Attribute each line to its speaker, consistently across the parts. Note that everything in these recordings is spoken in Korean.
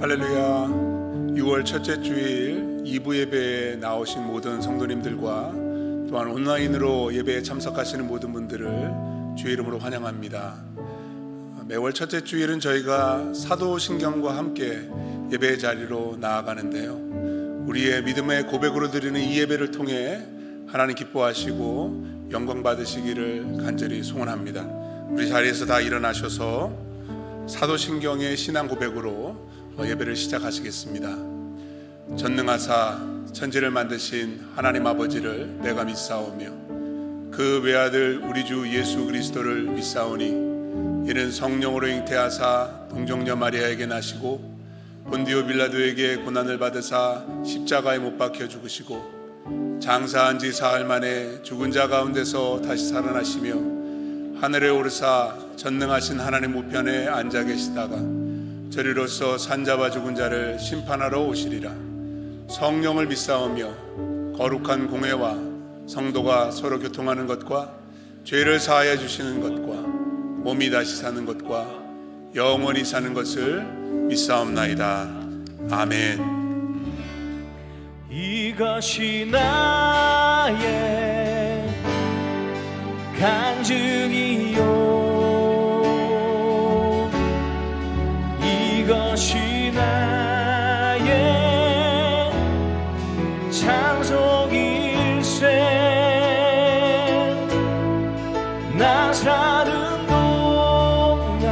Speaker 1: 할렐루야. 6월 첫째 주일 2부 예배에 나오신 모든 성도님들과 또한 온라인으로 예배에 참석하시는 모든 분들을 주의 이름으로 환영합니다. 매월 첫째 주일은 저희가 사도신경과 함께 예배의 자리로 나아가는데요, 우리의 믿음의 고백으로 드리는 이 예배를 통해 하나님 기뻐하시고 영광 받으시기를 간절히 소원합니다. 우리 자리에서 다 일어나셔서 사도신경의 신앙 고백으로 예배를 시작하시겠습니다. 전능하사 천지를 만드신 하나님 아버지를 내가 믿사오며 그 외아들 우리 주 예수 그리스도를 믿사오니 이는 성령으로 잉태하사 동정녀 마리아에게 나시고 본디오 빌라도에게 고난을 받으사 십자가에 못 박혀 죽으시고 장사한 지 사흘 만에 죽은 자 가운데서 다시 살아나시며 하늘에 오르사 전능하신 하나님 우편에 앉아 계시다가 저리로서 산자와 죽은 자를 심판하러 오시리라. 성령을 믿사오며 거룩한 공회와 성도가 서로 교통하는 것과 죄를 사하여 주시는 것과 몸이 다시 사는 것과 영원히 사는 것을 믿사옵나이다. 아멘.
Speaker 2: 이것이 나의 간증이요, 이것이 나의 찬송일세. 나 사는 동안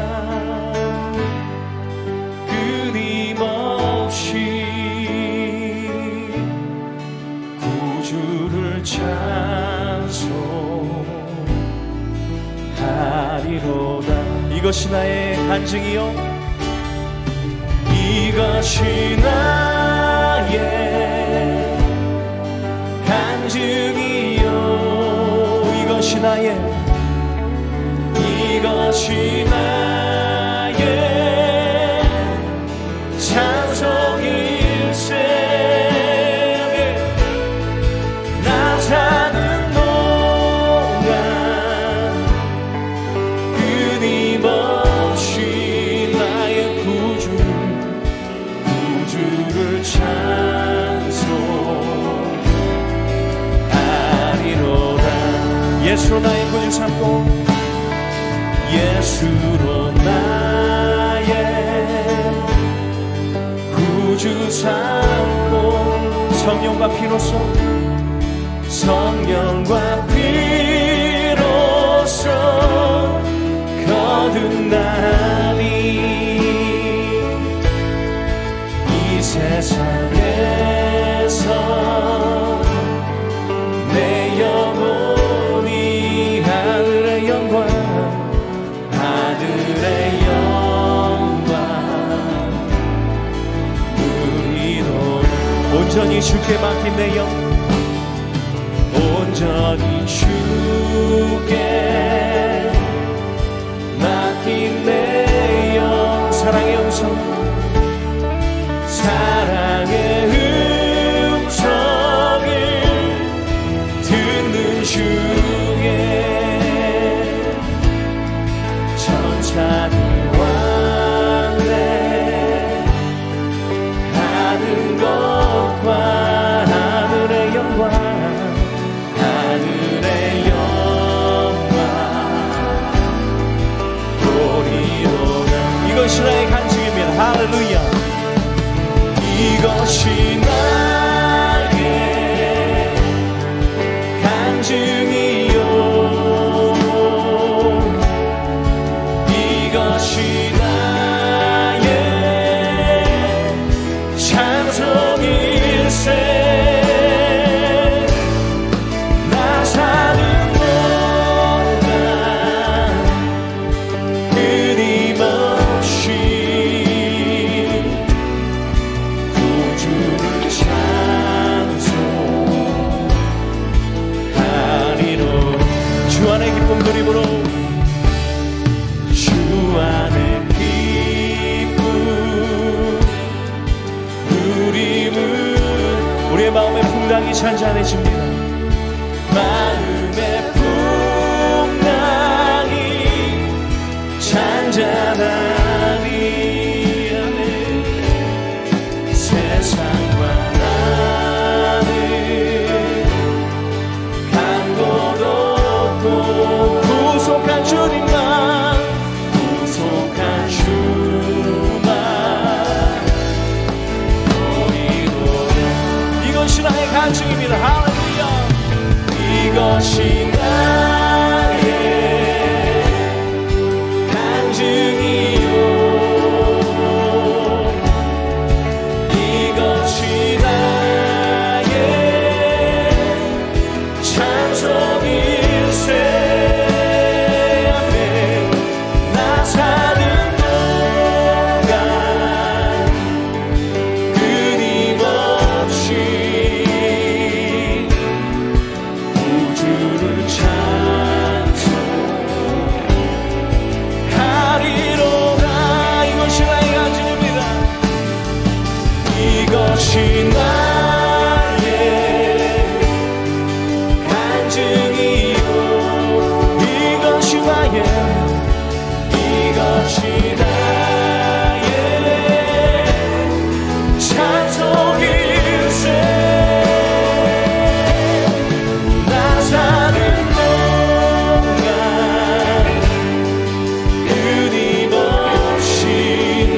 Speaker 2: 끊임없이 구주를 찬송하리로다. 이것이 나의 간증이요, 이것이 나의 간증이요, 이것이 나의 찬송일세. 나 사는 동안 끊임없이 나의 구주를 찬송하리로다. 예수로 나의 구주 삼고 예수로 나의 구주 삼고 성령과 피로써 거듭나니 이 세상에서 내 영혼이 하늘의 영광 누리도록. 온전히 주께 맡긴 내 영, 온전히 주께 맡긴 내 영. 사랑의 음성, 사랑의 음성을 듣는 중에 천사들 왕래하는 것과 하늘의 영광 보리로다. 이것이 나의 간증입니다. 할렐루야. 이것이 나의 간증이요, 이것이 나의 찬송일세. 나 사는 동안 끊임없이 구주를 찬송하리로. 주 안의 기쁨 누림으로, 주 안의 기쁨 누림은 우리의 마음의 풍랑이 잔잔해집니다. 마음의 풍랑이 잔잔하니 간증입니다. 할렐루야. 이것이 나의 간증이요, 이것이 나의 찬송일세. 나 사는 동안 끊임없이 우주를 찬송하리로다. 이것이 나의 간증입니다. 이것이 나의 간증이요, 이것이 나의, 이것이 나의 찬송일세. 나 사는 동안 끊임없이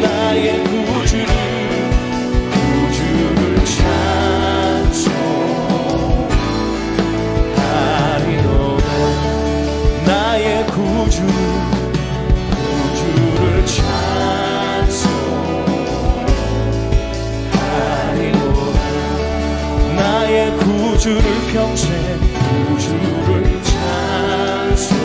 Speaker 2: 나의 구주를 찬송하리로다. 나의 구주를 찬송하리로다. 나의 구주를 평생 구주를 찬송하리로다.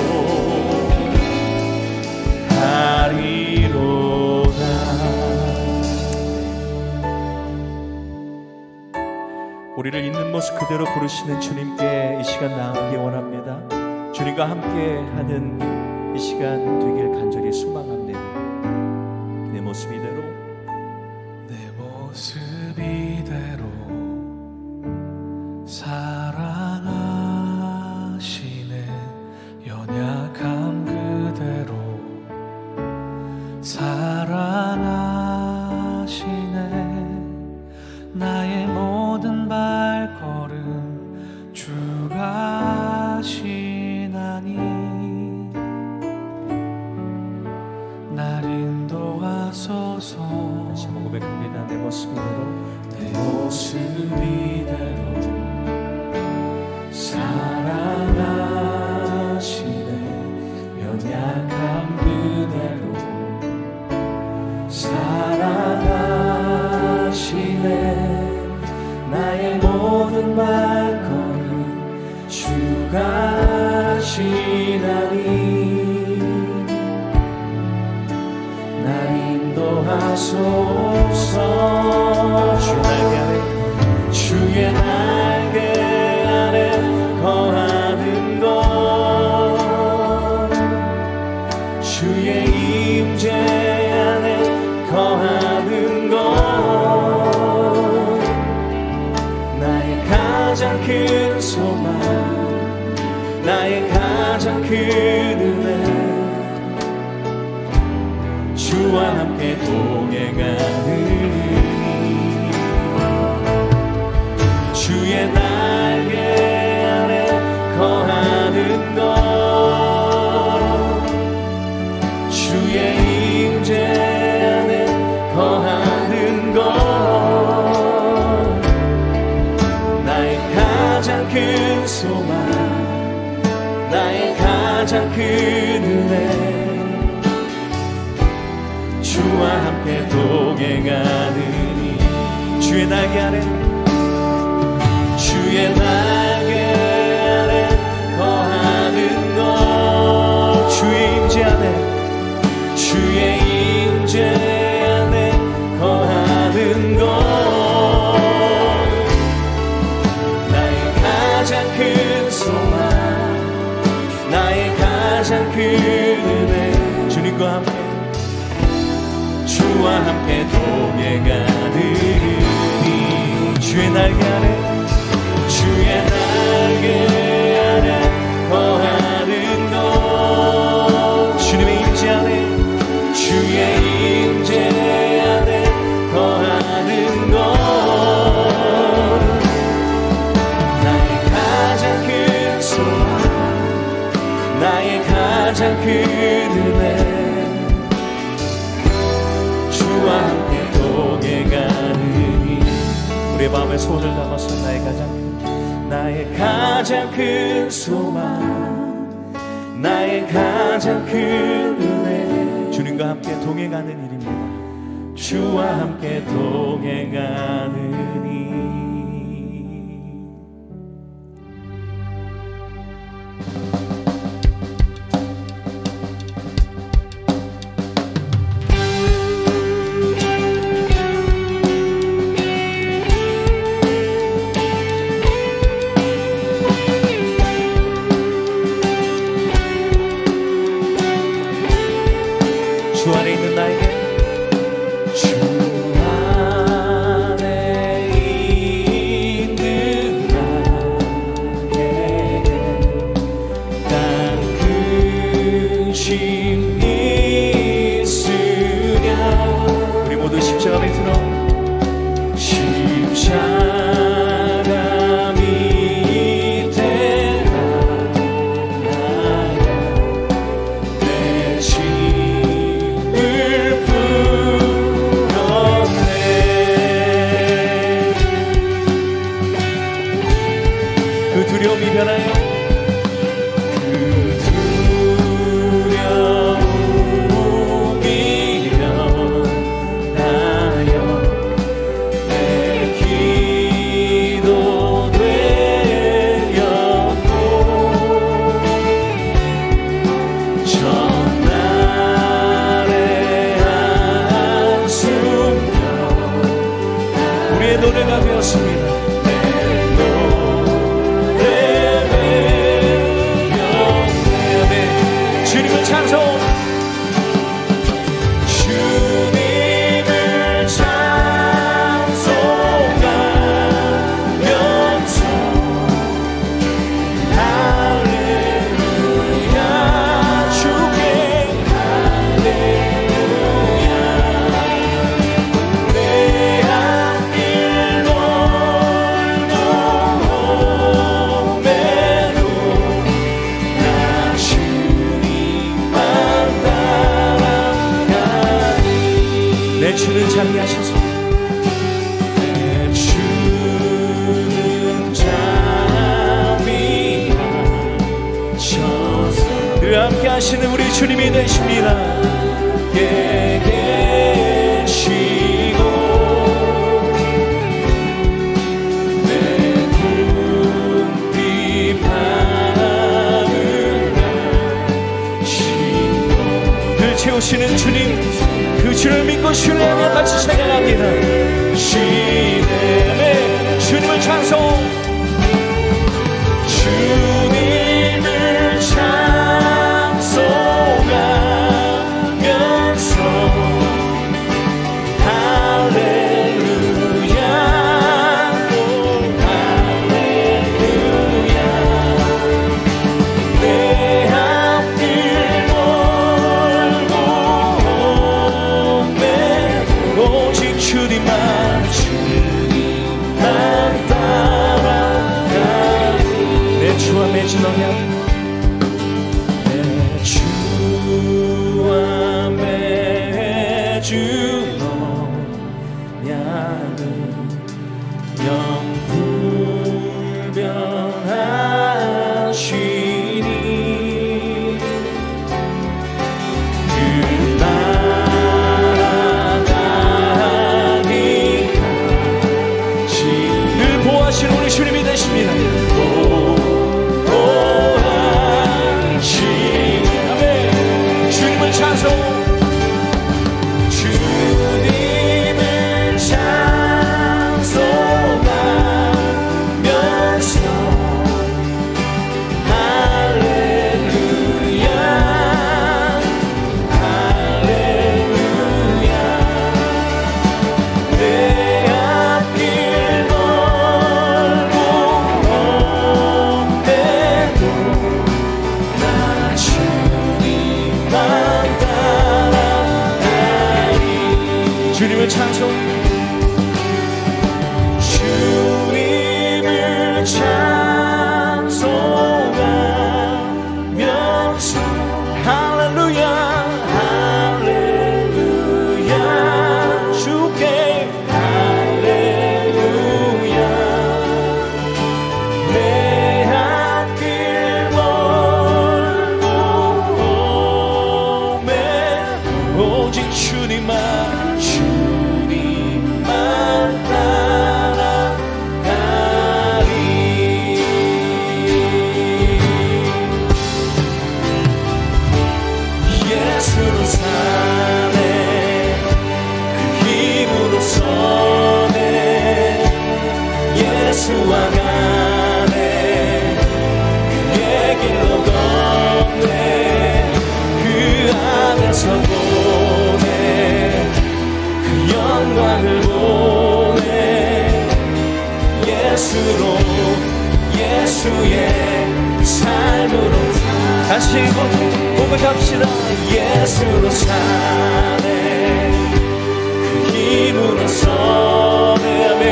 Speaker 2: 우리를 있는 모습 그대로 부르시는 주님께 이 시간 나아가기 원합니다. 주님과 함께하는 이 시간 되길 간절히 소망합니다. 내 모습 이대로,
Speaker 3: 내 모습 이대로 사랑하시네. 연약함 그대로 사랑하시네. 나의 모든 발걸음 주가 하시나니 날 인도하소서.
Speaker 2: 다시 한번 고백합니다. 내 모습 이대로,
Speaker 3: 내 모습 이대로 사랑하시네. 연약함 그대로 사랑하시네. 나의 모든 발걸음 주가 하시나니 날 인도하소서. 주의 날개 아래 거하는 것, 주의 임재 안에 거하는 것, 나의 가장 큰 소망, 나의 가장 큰 은혜, 주와 함께 동행하는 주의 날개 아래 거하는 것, 주의 임재 안에 거하는 것, 나의 가장 큰 소망, 나의 가장 큰 은혜, 주와 함께 동행하느니. 주의 날개 아래, 주의 날개 아래 거하는 것, 주의 임재 안에, 주의 임재 안에 거하는 것, 나의 가장 큰 소망, 나의 가장 큰 은혜, 주님과 함께, 주와 함께 동행하느니. 주의 날개 아래, 주의 날개 아래 거하는 것, 주님의 임재 안에, 주의 임재 안에 거하는 것, 나의 가장 큰 소망, 나의 가장 큰 은혜, 주와 함께 동행하느니. 우리의 마음에 손을 담아서 나의 가장 큰 나의 가장 큰 소망, 나의 가장 큰 은혜,
Speaker 2: 주님과 함께 동행하는 일입니다.
Speaker 3: 주와 함께 동행하는 일.
Speaker 2: 주 안에 있는 나에게,
Speaker 3: 주 안에 있는 나에게 땅끝이 있으랴.
Speaker 2: 우리 모두 십자가 밑으로
Speaker 3: 십자가 밑에 나아가 내 짐을 풀었네.
Speaker 2: 그 두려움이 변하여
Speaker 3: 그 두려움이 변하여 내 기도 되었고 전날의 한숨겨
Speaker 2: 우리의 노래가 되었습니다. 주님을 찬송,
Speaker 3: 주님을 찬송하면서 할렐루야 주께 할렐루야 내 앞길 멀고 험해도 나 주님만 따라가니.
Speaker 2: 내 주는 자비하셔서
Speaker 3: 내 주는 자비하셔서
Speaker 2: 늘 함께 하시는 우리 주님이 되십니다.
Speaker 3: 함께 계시고 내 궁핍 밤을 가시고
Speaker 2: 늘 채우시는 주님, 그 주를 믿고 신뢰하며 같이 찬양합니다.
Speaker 3: 시대에
Speaker 2: 주님을 찬송,
Speaker 3: 주님을 찬송하면서 할렐루야 할렐루야 내 앞길 멀고 험해도 오직 주님만 따라 예수로 예수의 삶으로
Speaker 2: 다시 고백합시다.
Speaker 3: 예수로 사네 그 힘으로 서네 아멘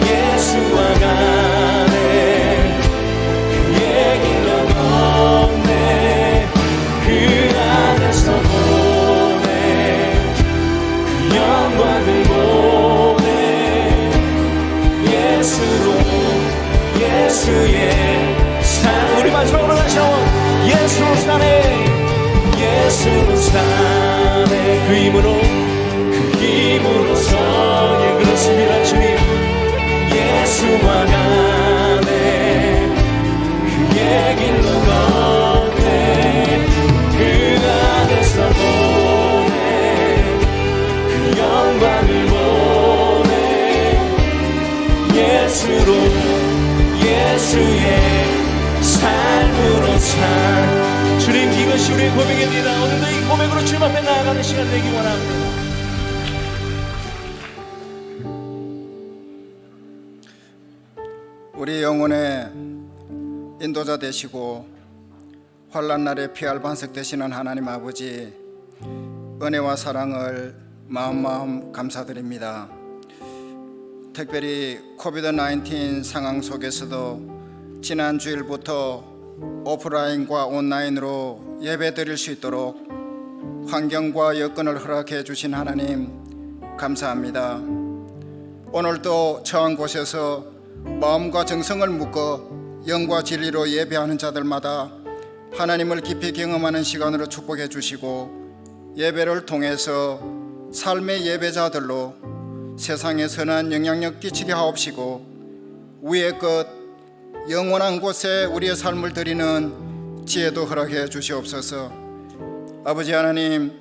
Speaker 3: 예수와 가네 그의 길로 걷네 그 안에서 보네 그 영광을 보네 예수로 예수의 삶
Speaker 2: 우리 마지막으로 다시 한번 예수로 사네.
Speaker 3: 예수로 사네 그 힘으로 서네
Speaker 2: 그렇습니다 주님.
Speaker 3: 예수와 가네 그의 길로 걷네 그 안에서 보네 그 영광을 보네 예수로 예수의 삶으로 산
Speaker 2: 주님 이것이 우리의 고백입니다. 오늘도 이 고백으로 주님 앞에 나아가는 시간 되기 원합니다.
Speaker 4: 우리 영혼의 인도자 되시고 환난 날에 피할 반석 되시는 하나님 아버지, 은혜와 사랑을 마음 감사드립니다. 특별히 코비드-19 상황 속에서도 지난 주일부터 오프라인과 온라인으로 예배 드릴 수 있도록 환경과 여건을 허락해 주신 하나님 감사합니다. 오늘도 처한 곳에서 마음과 정성을 묶어 영과 진리로 예배하는 자들마다 하나님을 깊이 경험하는 시간으로 축복해 주시고, 예배를 통해서 삶의 예배자들로 세상에 선한 영향력 끼치게 하옵시고, 위의 것 영원한 곳에 우리의 삶을 드리는 지혜도 허락해 주시옵소서. 아버지 하나님,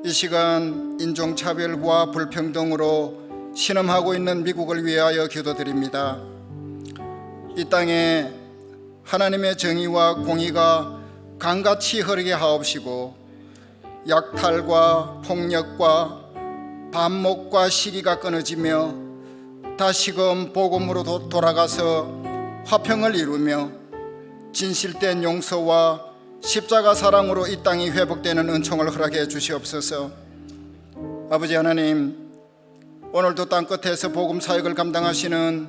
Speaker 4: 이 시간 인종차별과 불평등으로 신음하고 있는 미국을 위하여 기도드립니다. 이 땅에 하나님의 정의와 공의가 강같이 흐르게 하옵시고, 약탈과 폭력과 반목과 시기가 끊어지며 다시금 복음으로 돌아가서 화평을 이루며 진실된 용서와 십자가 사랑으로 이 땅이 회복되는 은총을 허락해 주시옵소서. 아버지 하나님, 오늘도 땅끝에서 복음 사역을 감당하시는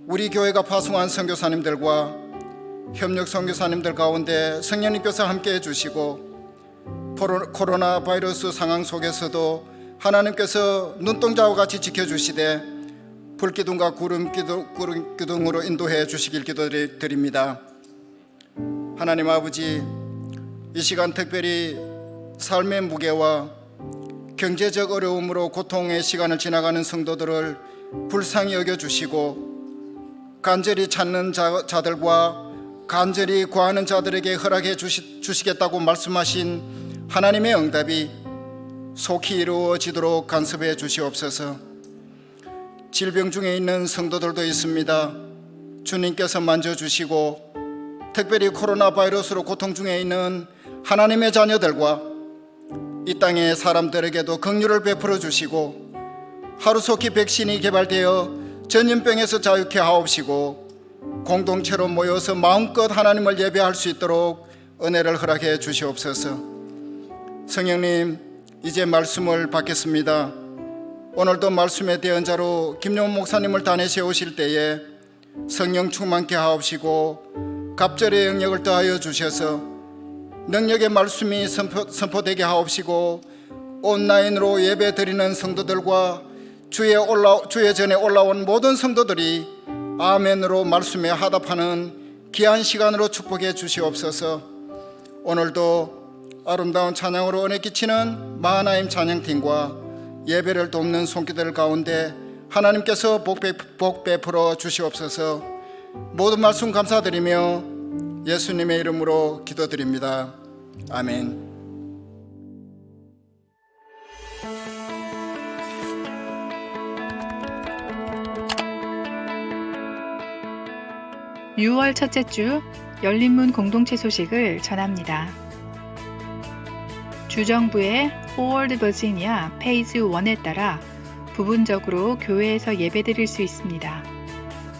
Speaker 4: 우리 교회가 파송한 선교사님들과 협력 선교사님들 가운데 성령님께서 함께해 주시고, 코로나 바이러스 상황 속에서도 하나님께서 눈동자와 같이 지켜주시되 불기둥과 구름 기둥으로 인도해 주시길 기도드립니다. 하나님 아버지, 이 시간 특별히 삶의 무게와 경제적 어려움으로 고통의 시간을 지나가는 성도들을 불쌍히 여겨주시고, 간절히 찾는 자들과 간절히 구하는 자들에게 허락해 주시겠다고 말씀하신 하나님의 응답이 속히 이루어지도록 간섭해 주시옵소서. 질병 중에 있는 성도들도 있습니다. 주님께서 만져주시고, 특별히 코로나 바이러스로 고통 중에 있는 하나님의 자녀들과 이 땅의 사람들에게도 긍휼을 베풀어 주시고, 하루속히 백신이 개발되어 전염병에서 자유케 하옵시고, 공동체로 모여서 마음껏 하나님을 예배할 수 있도록 은혜를 허락해 주시옵소서. 성령님, 이제 말씀을 받겠습니다. 오늘도 말씀의 대언자로 김용훈 목사님을 단에 세우실 때에 성령 충만케 하옵시고, 갑절의 영역을 더하여 주셔서 능력의 말씀이 선포되게 하옵시고, 온라인으로 예배 드리는 성도들과 주의 전에 올라온 모든 성도들이 아멘으로 말씀에 화답하는 귀한 시간으로 축복해 주시옵소서. 오늘도 아름다운 찬양으로 은혜 끼치는 마하나임 찬양팀과 예배를 돕는 손길들 가운데 하나님께서 복 베풀어 주시옵소서. 모든 말씀 감사드리며 예수님의 이름으로 기도드립니다. 아멘.
Speaker 5: 6월 첫째 주 열린문 공동체 소식을 전합니다. 주정부의 포워드 버지니아 페이즈 1에 따라 부분적으로 교회에서 예배드릴 수 있습니다.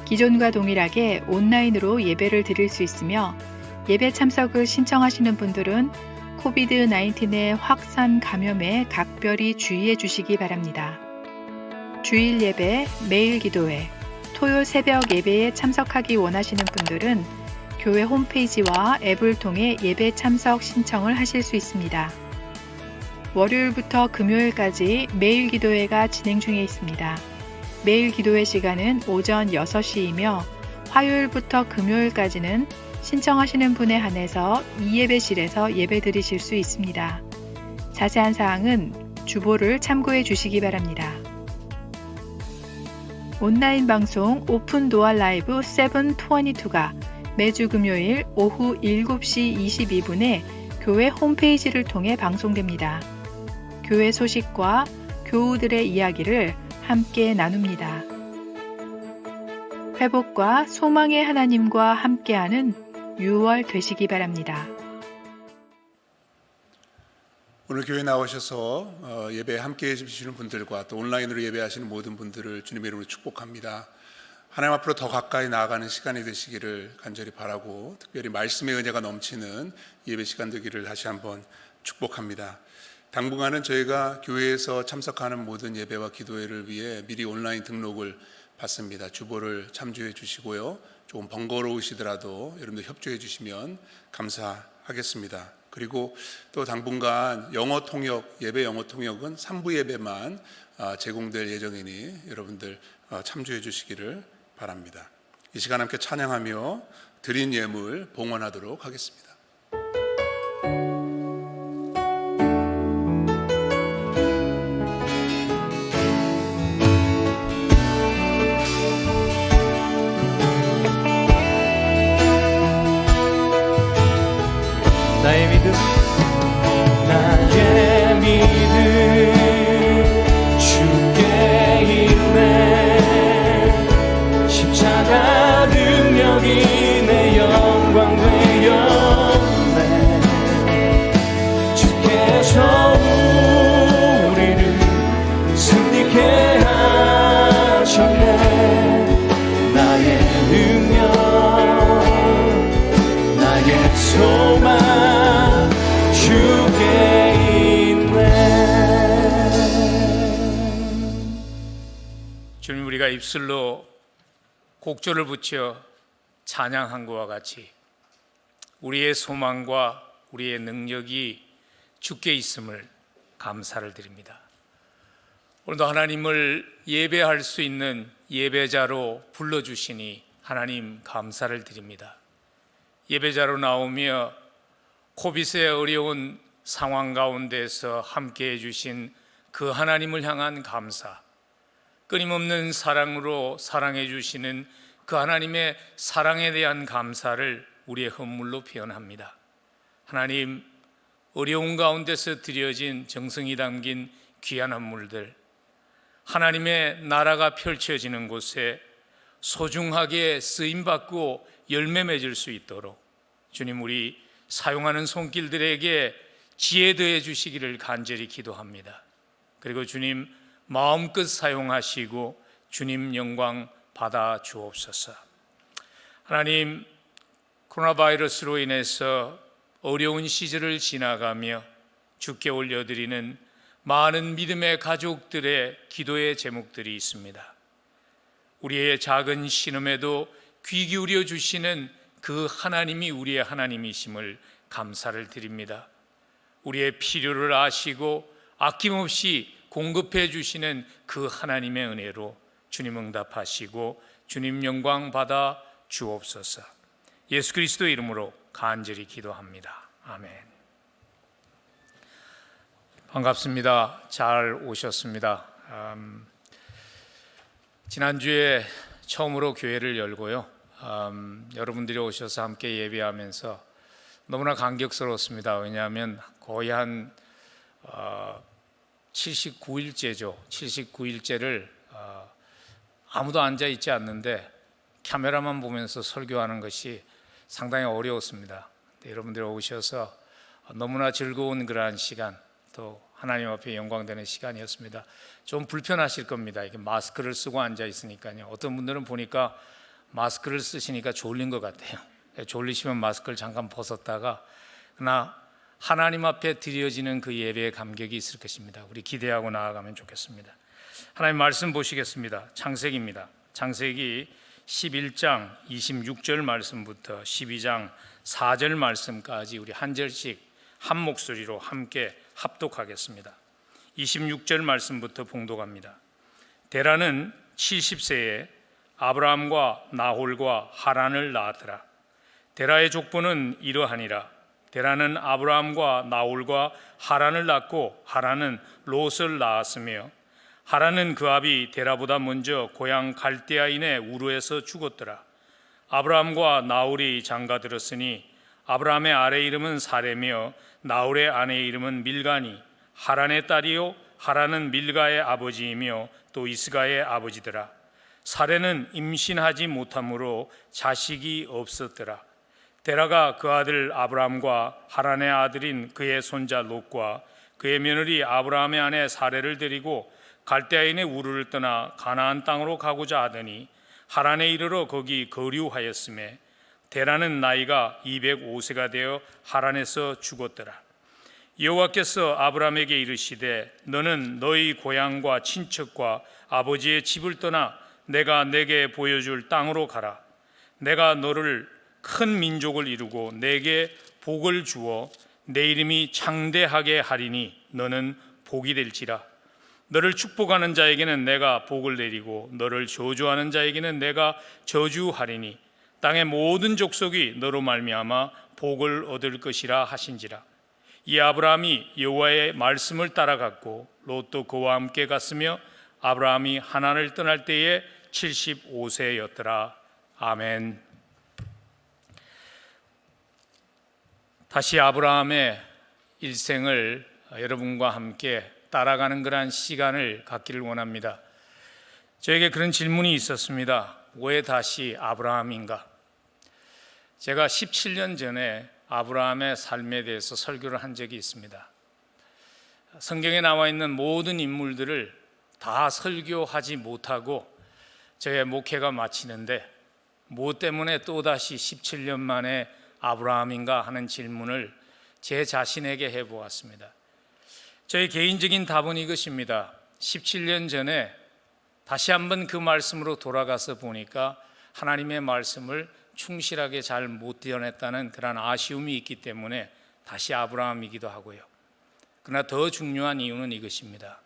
Speaker 5: 기존과 동일하게 온라인으로 예배를 드릴 수 있으며 예배 참석을 신청하시는 분들은 코비드-19의 확산 감염에 각별히 주의해 주시기 바랍니다. 주일 예배, 매일 기도회, 토요 새벽 예배에 참석하기 원하시는 분들은 교회 홈페이지와 앱을 통해 예배 참석 신청을 하실 수 있습니다. 월요일부터 금요일까지 매일 기도회가 진행 중에 있습니다. 매일 기도회 시간은 오전 6시이며 화요일부터 금요일까지는 신청하시는 분에 한해서 2예배실에서 예배 드리실 수 있습니다. 자세한 사항은 주보를 참고해 주시기 바랍니다. 온라인 방송 오픈 도어 라이브 722가 매주 금요일 오후 7시 22분에 교회 홈페이지를 통해 방송됩니다. 교회 소식과 교우들의 이야기를 함께 나눕니다. 회복과 소망의 하나님과 함께하는 6월 되시기 바랍니다.
Speaker 1: 오늘 교회 나오셔서 예배 함께 해주시는 분들과 또 온라인으로 예배하시는 모든 분들을 주님의 이름으로 축복합니다. 하나님 앞으로 더 가까이 나아가는 시간이 되시기를 간절히 바라고, 특별히 말씀의 은혜가 넘치는 예배 시간 되기를 다시 한번 축복합니다. 당분간은 저희가 교회에서 참석하는 모든 예배와 기도회를 위해 미리 온라인 등록을 받습니다. 주보를 참조해 주시고요. 조금 번거로우시더라도 여러분들 협조해 주시면 감사하겠습니다. 그리고 또 당분간 영어 통역, 예배 영어 통역은 3부 예배만 제공될 예정이니 여러분들 참조해 주시기를 바랍니다. 이 시간 함께 찬양하며 드린 예물 봉헌하도록 하겠습니다.
Speaker 2: 나의 믿음,
Speaker 3: 나의 믿음 주께 있네. 십자가 능력이 내 영광 되었네. 주께서 우리를 승리케 하셨네. 나의 능력, 나의 소망 주께 있네.
Speaker 6: 주님, 우리가 입술로 곡조를 붙여 찬양한 것과 같이 우리의 소망과 우리의 능력이 주께 있음을 감사를 드립니다. 오늘도 하나님을 예배할 수 있는 예배자로 불러주시니 하나님 감사를 드립니다. 예배자로 나오며 코빗의 어려운 상황 가운데서 함께해 주신 그 하나님을 향한 감사, 끊임없는 사랑으로 사랑해 주시는 그 하나님의 사랑에 대한 감사를 우리의 헌물로 표현합니다. 하나님, 어려운 가운데서 드려진 정성이 담긴 귀한 헌물들, 하나님의 나라가 펼쳐지는 곳에 소중하게 쓰임받고 열매 맺을 수 있도록 주님, 우리 사용하는 손길들에게 지혜 더해 주시기를 간절히 기도합니다. 그리고 주님, 마음껏 사용하시고 주님 영광 받아 주옵소서. 하나님, 코로나 바이러스로 인해서 어려운 시절을 지나가며 주께 올려드리는 많은 믿음의 가족들의 기도의 제목들이 있습니다. 우리의 작은 신음에도 귀 기울여 주시는 그 하나님이 우리의 하나님이심을 감사를 드립니다. 우리의 필요를 아시고 아낌없이 공급해 주시는 그 하나님의 은혜로 주님 응답하시고 주님 영광 받아 주옵소서. 예수 그리스도 이름으로 간절히 기도합니다. 아멘. 반갑습니다. 잘 오셨습니다. 지난주에 처음으로 교회를 열고요. 여러분들이 오셔서 함께 예배하면서 너무나 감격스러웠습니다. 왜냐하면 거의 한 79일째죠. 79일째를 아무도 앉아있지 않는데 카메라만 보면서 설교하는 것이 상당히 어려웠습니다. 여러분들이 오셔서 너무나 즐거운 그러한 시간, 또 하나님 앞에 영광되는 시간이었습니다. 좀 불편하실 겁니다. 이게 마스크를 쓰고 앉아 있으니까요. 어떤 분들은 보니까 마스크를 쓰시니까 졸린 것 같아요. 졸리시면 마스크를 잠깐 벗었다가, 그러나 하나님 앞에 드려지는 그 예배의 감격이 있을 것입니다. 우리 기대하고 나아가면 좋겠습니다. 하나님 말씀 보시겠습니다. 창세기입니다. 창세기 11장 26절 말씀부터 12장 4절 말씀까지 우리 한 절씩 한 목소리로 함께 합독하겠습니다. 26절 말씀부터 봉독합니다. 데라는 70세에 아브라함과 나홀과 하란을 낳았더라. 데라의 족보는 이러하니라. 데라는 아브라함과 나홀과 하란을 낳고 하란은 롯을 낳았으며 하란은 그 아비 데라보다 먼저 고향 갈대아인의 우르에서 죽었더라. 아브라함과 나홀이 장가들었으니 아브라함의 아내 이름은 사레며 나홀의 아내 이름은 밀가니 하란의 딸이요 하란은 밀가의 아버지이며 또 이스가의 아버지더라. 사레는 임신하지 못함으로 자식이 없었더라. 데라가 그 아들 아브라함과 하란의 아들인 그의 손자 롯과 그의 며느리 아브라함의 아내 사레를 데리고 갈대아인의 우르를 떠나 가나안 땅으로 가고자 하더니 하란에 이르러 거기 거류하였음에 데라는 나이가 205세가 되어 하란에서 죽었더라. 여호와께서 아브라함에게 이르시되 너는 너희 고향과 친척과 아버지의 집을 떠나 내가 내게 보여줄 땅으로 가라. 내가 너를 큰 민족을 이루고 내게 복을 주어 내 이름이 창대하게 하리니 너는 복이 될지라. 너를 축복하는 자에게는 내가 복을 내리고 너를 저주하는 자에게는 내가 저주하리니 땅의 모든 족속이 너로 말미암아 복을 얻을 것이라 하신지라. 이 아브라함이 여호와의 말씀을 따라갔고 롯도 그와 함께 갔으며 아브라함이 하란을 떠날 때에 75세였더라. 아멘. 다시 아브라함의 일생을 여러분과 함께 따라가는 그러한 시간을 갖기를 원합니다. 저에게 그런 질문이 있었습니다. 왜 다시 아브라함인가? 제가 17년 전에 아브라함의 삶에 대해서 설교를 한 적이 있습니다. 성경에 나와 있는 모든 인물들을 다 설교하지 못하고 저의 목회가 마치는데 무엇 때문에 또다시 17년 만에 아브라함인가 하는 질문을 제 자신에게 해보았습니다. 저의 개인적인 답은 이것입니다. 17년 전에 다시 한번 그 말씀으로 돌아가서 보니까 하나님의 말씀을 충실하게 잘 못 드러냈다는 그런 아쉬움이 있기 때문에 다시 아브라함이기도 하고요. 그러나 더 중요한 이유는 이것입니다.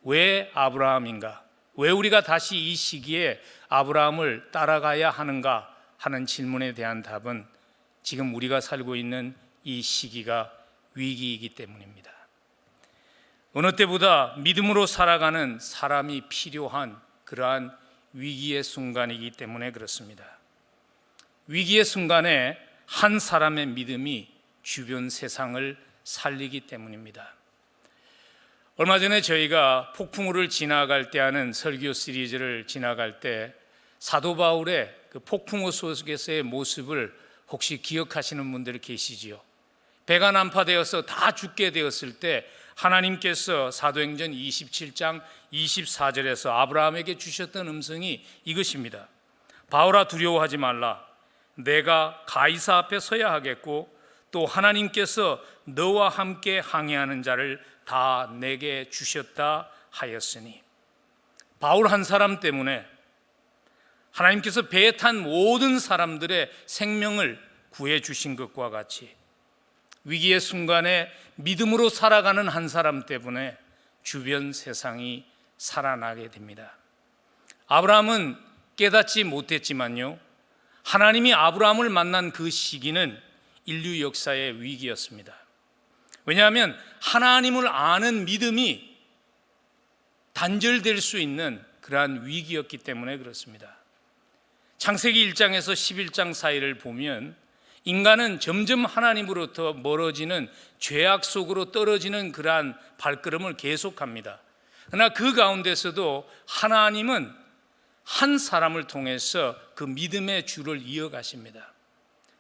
Speaker 6: 왜 아브라함인가? 왜 우리가 다시 이 시기에 아브라함을 따라가야 하는가 하는 질문에 대한 답은 지금 우리가 살고 있는 이 시기가 위기이기 때문입니다. 어느 때보다 믿음으로 살아가는 사람이 필요한 그러한 위기의 순간이기 때문에 그렇습니다. 위기의 순간에 한 사람의 믿음이 주변 세상을 살리기 때문입니다. 얼마 전에 저희가 폭풍우를 지나갈 때 하는 설교 시리즈를 지나갈 때 사도 바울의 그 폭풍우 속에서의 모습을 혹시 기억하시는 분들 계시지요? 배가 난파되어서 다 죽게 되었을 때 하나님께서 사도행전 27장 24절에서 아브라함에게 주셨던 음성이 이것입니다. 바울아 두려워하지 말라. 내가 가이사 앞에 서야 하겠고 또 하나님께서 너와 함께 항해하는 자를 다 내게 주셨다 하였으니, 바울 한 사람 때문에 하나님께서 배에 탄 모든 사람들의 생명을 구해 주신 것과 같이 위기의 순간에 믿음으로 살아가는 한 사람 때문에 주변 세상이 살아나게 됩니다. 아브라함은 깨닫지 못했지만요, 하나님이 아브라함을 만난 그 시기는 인류 역사의 위기였습니다. 왜냐하면 하나님을 아는 믿음이 단절될 수 있는 그러한 위기였기 때문에 그렇습니다. 창세기 1장에서 11장 사이를 보면 인간은 점점 하나님으로부터 멀어지는 죄악 속으로 떨어지는 그러한 발걸음을 계속합니다. 그러나 그 가운데서도 하나님은 한 사람을 통해서 그 믿음의 줄을 이어가십니다.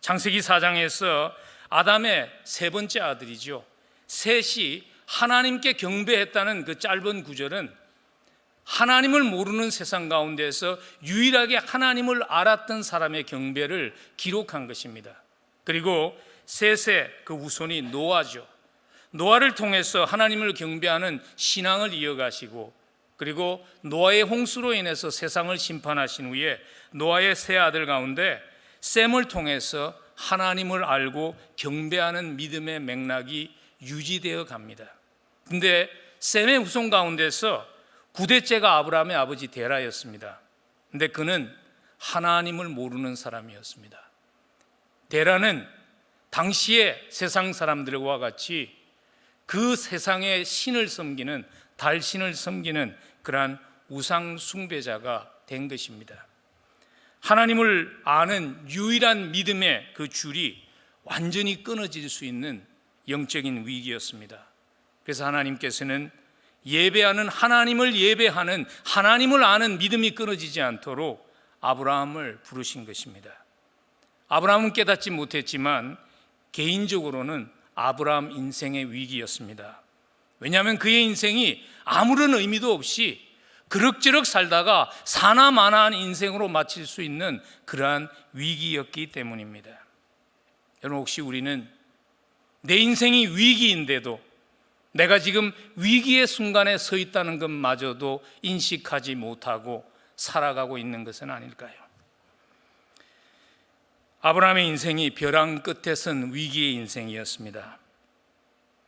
Speaker 6: 창세기 4장에서 아담의 세 번째 아들이죠, 셋이 하나님께 경배했다는 그 짧은 구절은 하나님을 모르는 세상 가운데서 유일하게 하나님을 알았던 사람의 경배를 기록한 것입니다. 그리고 셋의 그 후손이 노아죠. 노아를 통해서 하나님을 경배하는 신앙을 이어가시고, 그리고 노아의 홍수로 인해서 세상을 심판하신 후에 노아의 세 아들 가운데 셈을 통해서 하나님을 알고 경배하는 믿음의 맥락이 유지되어 갑니다. 근데 셈의 후손 가운데서 9대째가 아브라함의 아버지 데라였습니다. 근데 그는 하나님을 모르는 사람이었습니다. 데라는 당시의 세상 사람들과 같이 그 세상의 신을 섬기는, 달신을 섬기는 그러한 우상 숭배자가 된 것입니다. 하나님을 아는 유일한 믿음의 그 줄이 완전히 끊어질 수 있는 영적인 위기였습니다. 그래서 하나님께서는 예배하는, 하나님을 예배하는, 하나님을 아는 믿음이 끊어지지 않도록 아브라함을 부르신 것입니다. 아브라함은 깨닫지 못했지만 개인적으로는 아브라함 인생의 위기였습니다. 왜냐하면 그의 인생이 아무런 의미도 없이 그럭저럭 살다가 사나마나한 인생으로 마칠 수 있는 그러한 위기였기 때문입니다. 여러분, 혹시 우리는 내 인생이 위기인데도 내가 지금 위기의 순간에 서 있다는 것마저도 인식하지 못하고 살아가고 있는 것은 아닐까요? 아브라함의 인생이 벼랑 끝에 선 위기의 인생이었습니다.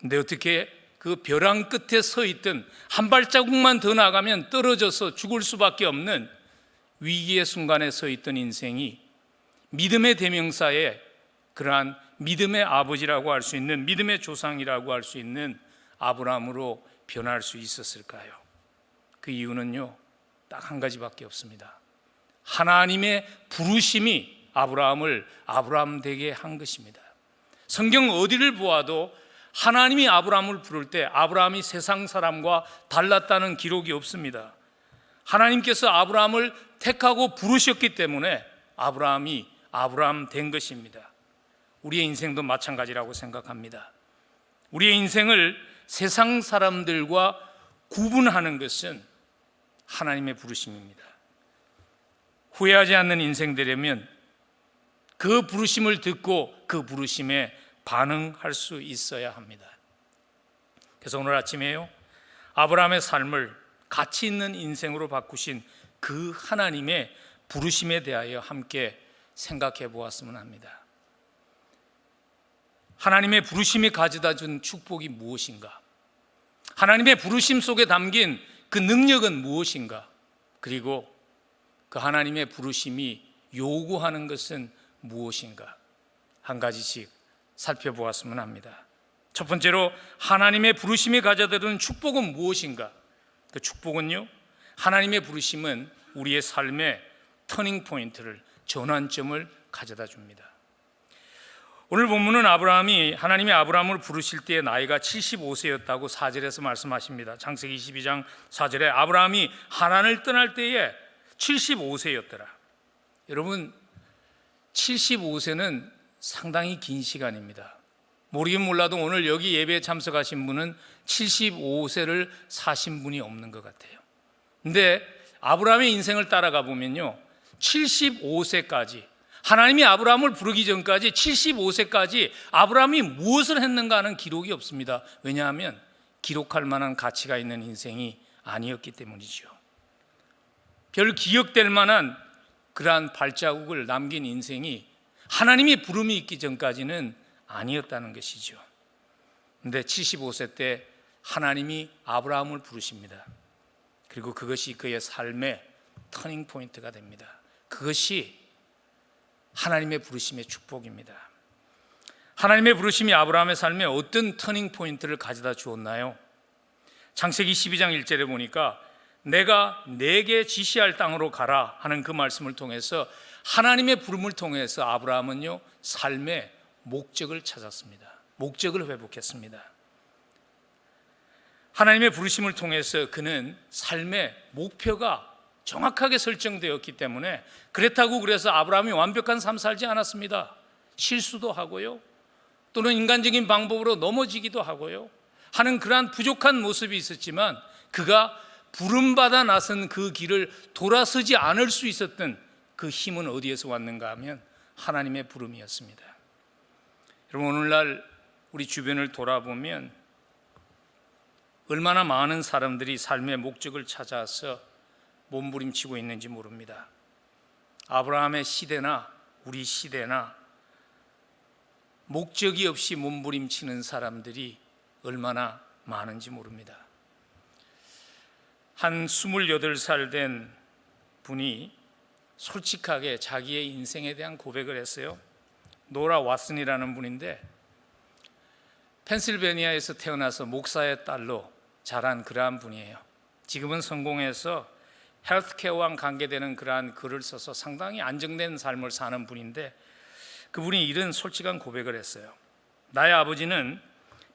Speaker 6: 근데 어떻게 그 벼랑 끝에 서 있던, 한 발자국만 더 나가면 떨어져서 죽을 수밖에 없는 위기의 순간에 서 있던 인생이 믿음의 대명사에 그러한 믿음의 아버지라고 할 수 있는, 믿음의 조상이라고 할 수 있는 아브라함으로 변할 수 있었을까요? 그 이유는요, 딱 한 가지밖에 없습니다. 하나님의 부르심이 아브라함을 아브라함 되게 한 것입니다. 성경 어디를 보아도 하나님이 아브라함을 부를 때 아브라함이 세상 사람과 달랐다는 기록이 없습니다. 하나님께서 아브라함을 택하고 부르셨기 때문에 아브라함이 아브라함 된 것입니다. 우리의 인생도 마찬가지라고 생각합니다. 우리의 인생을 세상 사람들과 구분하는 것은 하나님의 부르심입니다. 후회하지 않는 인생 되려면 그 부르심을 듣고 그 부르심에 반응할 수 있어야 합니다. 그래서 오늘 아침에요, 아브라함의 삶을 가치 있는 인생으로 바꾸신 그 하나님의 부르심에 대하여 함께 생각해 보았으면 합니다. 하나님의 부르심이 가져다 준 축복이 무엇인가? 하나님의 부르심 속에 담긴 그 능력은 무엇인가? 그리고 그 하나님의 부르심이 요구하는 것은 무엇인가? 한 가지씩 살펴보았으면 합니다. 첫 번째로 하나님의 부르심이 가져다 준 축복은 무엇인가? 그 축복은요, 하나님의 부르심은 우리의 삶의 터닝 포인트를, 전환점을 가져다 줍니다. 오늘 본문은 아브라함이, 하나님이 아브라함을 부르실 때의 나이가 75세였다고 4절에서 말씀하십니다. 창세기 22장 4절에 아브라함이 하란을 떠날 때에 75세였더라. 여러분, 75세는 상당히 긴 시간입니다. 모르긴 몰라도 오늘 여기 예배에 참석하신 분은 75세를 사신 분이 없는 것 같아요. 근데 아브라함의 인생을 따라가 보면요, 75세까지, 하나님이 아브라함을 부르기 전까지 75세까지 아브라함이 무엇을 했는가 하는 기록이 없습니다. 왜냐하면 기록할 만한 가치가 있는 인생이 아니었기 때문이죠. 별 기억될 만한 그러한 발자국을 남긴 인생이 하나님이 부름이 있기 전까지는 아니었다는 것이죠. 그런데 75세 때 하나님이 아브라함을 부르십니다. 그리고 그것이 그의 삶의 터닝 포인트가 됩니다. 그것이 하나님의 부르심의 축복입니다. 하나님의 부르심이 아브라함의 삶에 어떤 터닝 포인트를 가져다 주었나요? 창세기 12장 1절에 보니까 내가 내게 지시할 땅으로 가라 하는 그 말씀을 통해서 하나님의 부름을 통해서 아브라함은요, 삶의 목적을 찾았습니다. 목적을 회복했습니다. 하나님의 부르심을 통해서 그는 삶의 목표가 정확하게 설정되었기 때문에, 그렇다고 그래서 아브라함이 완벽한 삶 살지 않았습니다. 실수도 하고요, 또는 인간적인 방법으로 넘어지기도 하고요 하는 그러한 부족한 모습이 있었지만, 그가 부름받아 나선 그 길을 돌아서지 않을 수 있었던 그 힘은 어디에서 왔는가 하면 하나님의 부름이었습니다. 여러분, 오늘날 우리 주변을 돌아보면 얼마나 많은 사람들이 삶의 목적을 찾아서 몸부림치고 있는지 모릅니다. 아브라함의 시대나 우리 시대나 목적이 없이 몸부림치는 사람들이 얼마나 많은지 모릅니다. 한 28살 된 분이 솔직하게 자기의 인생에 대한 고백을 했어요. 노라 왓슨이라는 분인데 펜실베니아에서 태어나서 목사의 딸로 자란 그러한 분이에요. 지금은 성공해서 헬스케어와 관계되는 그러한 글을 써서 상당히 안정된 삶을 사는 분인데 그분이 이런 솔직한 고백을 했어요. 나의 아버지는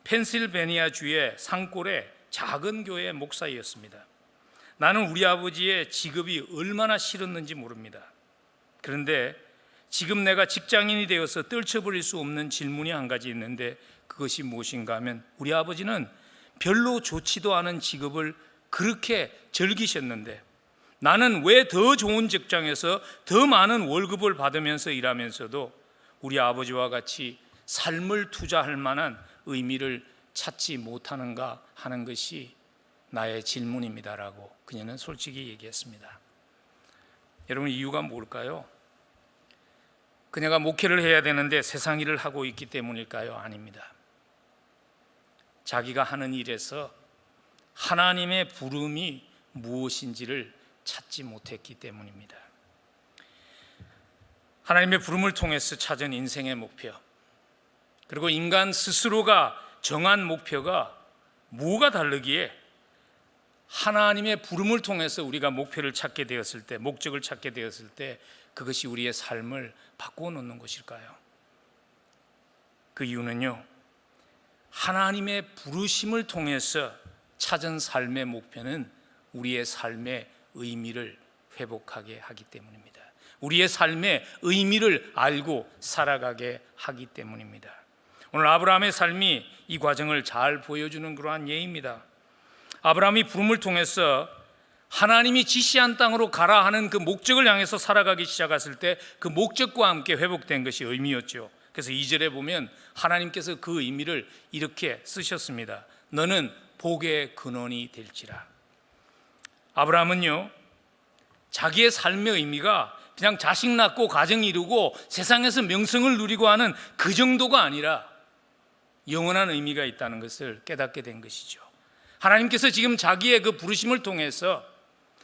Speaker 6: 펜실베니아 주의 산골의 작은 교회의 목사였습니다. 나는 우리 아버지의 직업이 얼마나 싫었는지 모릅니다. 그런데 지금 내가 직장인이 되어서 떨쳐버릴 수 없는 질문이 한 가지 있는데 그것이 무엇인가 하면 우리 아버지는 별로 좋지도 않은 직업을 그렇게 즐기셨는데 나는 왜 더 좋은 직장에서 더 많은 월급을 받으면서 일하면서도 우리 아버지와 같이 삶을 투자할 만한 의미를 찾지 못하는가 하는 것이 나의 질문입니다라고 그녀는 솔직히 얘기했습니다. 여러분, 이유가 뭘까요? 그녀가 목회를 해야 되는데 세상 일을 하고 있기 때문일까요? 아닙니다. 자기가 하는 일에서 하나님의 부름이 무엇인지를 찾지 못했기 때문입니다. 하나님의 부름을 통해서 찾은 인생의 목표, 그리고 인간 스스로가 정한 목표가 뭐가 다르기에 하나님의 부름을 통해서 우리가 목표를 찾게 되었을 때, 목적을 찾게 되었을 때 그것이 우리의 삶을 바꾸어 놓는 것일까요? 그 이유는요, 하나님의 부르심을 통해서 찾은 삶의 목표는 우리의 삶의 의미를 회복하게 하기 때문입니다. 우리의 삶의 의미를 알고 살아가게 하기 때문입니다. 오늘 아브라함의 삶이 이 과정을 잘 보여주는 그러한 예입니다. 아브라함이 부름을 통해서 하나님이 지시한 땅으로 가라 하는 그 목적을 향해서 살아가기 시작했을 때 그 목적과 함께 회복된 것이 의미였죠. 그래서 2절에 보면 하나님께서 그 의미를 이렇게 쓰셨습니다. 너는 복의 근원이 될지라. 아브라함은요, 자기의 삶의 의미가 그냥 자식 낳고 가정 이루고 세상에서 명성을 누리고 하는 그 정도가 아니라 영원한 의미가 있다는 것을 깨닫게 된 것이죠. 하나님께서 지금 자기의 그 부르심을 통해서,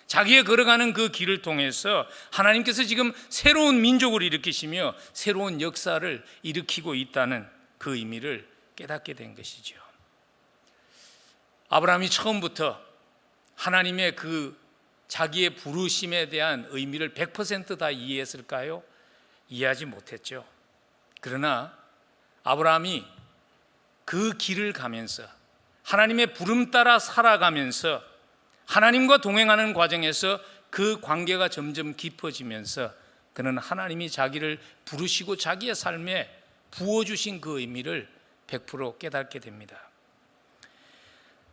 Speaker 6: 자기의 걸어가는 그 길을 통해서 하나님께서 지금 새로운 민족을 일으키시며 새로운 역사를 일으키고 있다는 그 의미를 깨닫게 된 것이죠. 아브라함이 처음부터 하나님의 그 자기의 부르심에 대한 의미를 100% 다 이해했을까요? 이해하지 못했죠. 그러나 아브라함이 그 길을 가면서 하나님의 부름 따라 살아가면서 하나님과 동행하는 과정에서 그 관계가 점점 깊어지면서 그는 하나님이 자기를 부르시고 자기의 삶에 부어주신 그 의미를 100% 깨닫게 됩니다.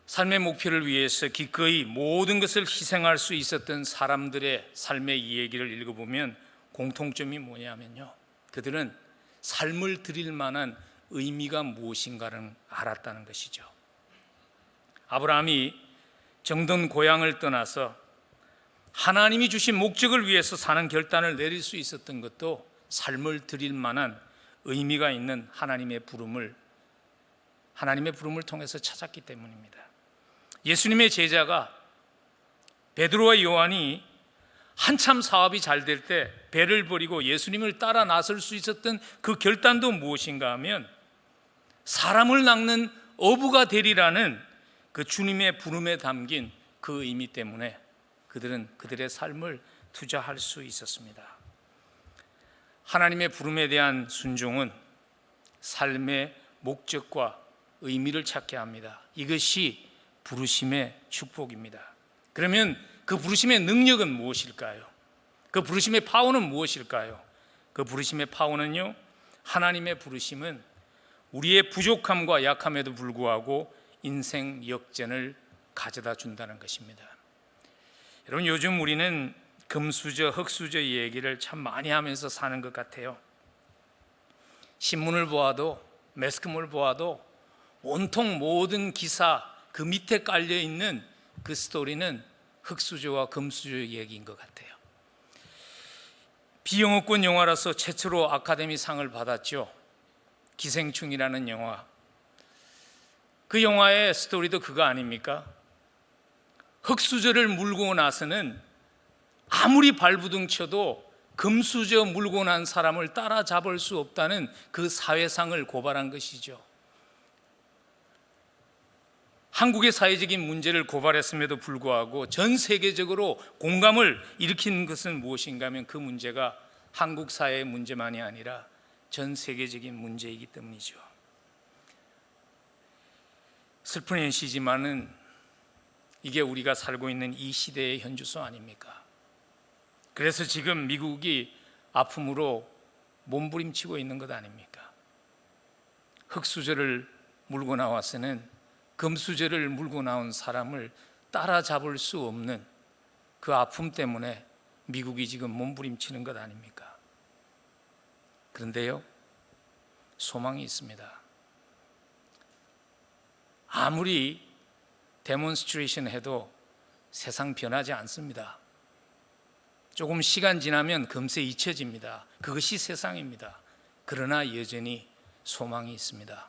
Speaker 6: 삶의 목표를 위해서 기꺼이 모든 것을 희생할 수 있었던 사람들의 삶의 이야기를 읽어보면 공통점이 뭐냐면요, 그들은 삶을 드릴 만한 의미가 무엇인가를 알았다는 것이죠. 아브라함이 정든 고향을 떠나서 하나님이 주신 목적을 위해서 사는 결단을 내릴 수 있었던 것도 삶을 드릴 만한 의미가 있는 하나님의 부름을 통해서 찾았기 때문입니다. 예수님의 제자가 베드로와 요한이 한참 사업이 잘 될 때 배를 버리고 예수님을 따라 나설 수 있었던 그 결단도 무엇인가 하면 사람을 낚는 어부가 되리라는 그 주님의 부름에 담긴 그 의미 때문에 그들은 그들의 삶을 투자할 수 있었습니다. 하나님의 부름에 대한 순종은 삶의 목적과 의미를 찾게 합니다. 이것이 부르심의 축복입니다. 그러면 그 부르심의 능력은 무엇일까요? 그 부르심의 파워는 무엇일까요? 그 부르심의 파워는요, 하나님의 부르심은 우리의 부족함과 약함에도 불구하고 인생 역전을 가져다 준다는 것입니다. 여러분, 요즘 우리는 금수저, 흙수저 얘기를 참 많이 하면서 사는 것 같아요. 신문을 보아도, 매스컴을 보아도 온통 모든 기사 그 밑에 깔려 있는 그 스토리는 흙수저와 금수저 얘기인 것 같아요. 비영어권 영화라서 최초로 아카데미 상을 받았죠. 기생충이라는 영화. 그 영화의 스토리도 그거 아닙니까? 흙수저를 물고 나서는 아무리 발부둥 쳐도 금수저 물고 난 사람을 따라잡을 수 없다는 그 사회상을 고발한 것이죠. 한국의 사회적인 문제를 고발했음에도 불구하고 전 세계적으로 공감을 일으킨 것은 무엇인가 하면 그 문제가 한국 사회의 문제만이 아니라 전 세계적인 문제이기 때문이죠. 슬픈 현실이지만은 이게 우리가 살고 있는 이 시대의 현주소 아닙니까? 그래서 지금 미국이 아픔으로 몸부림치고 있는 것 아닙니까? 흙수저를 물고 나와서는 금수저를 물고 나온 사람을 따라잡을 수 없는 그 아픔 때문에 미국이 지금 몸부림치는 것 아닙니까? 그런데요, 소망이 있습니다. 아무리 데몬스트레이션 해도 세상 변하지 않습니다. 조금 시간 지나면 금세 잊혀집니다. 그것이 세상입니다. 그러나 여전히 소망이 있습니다.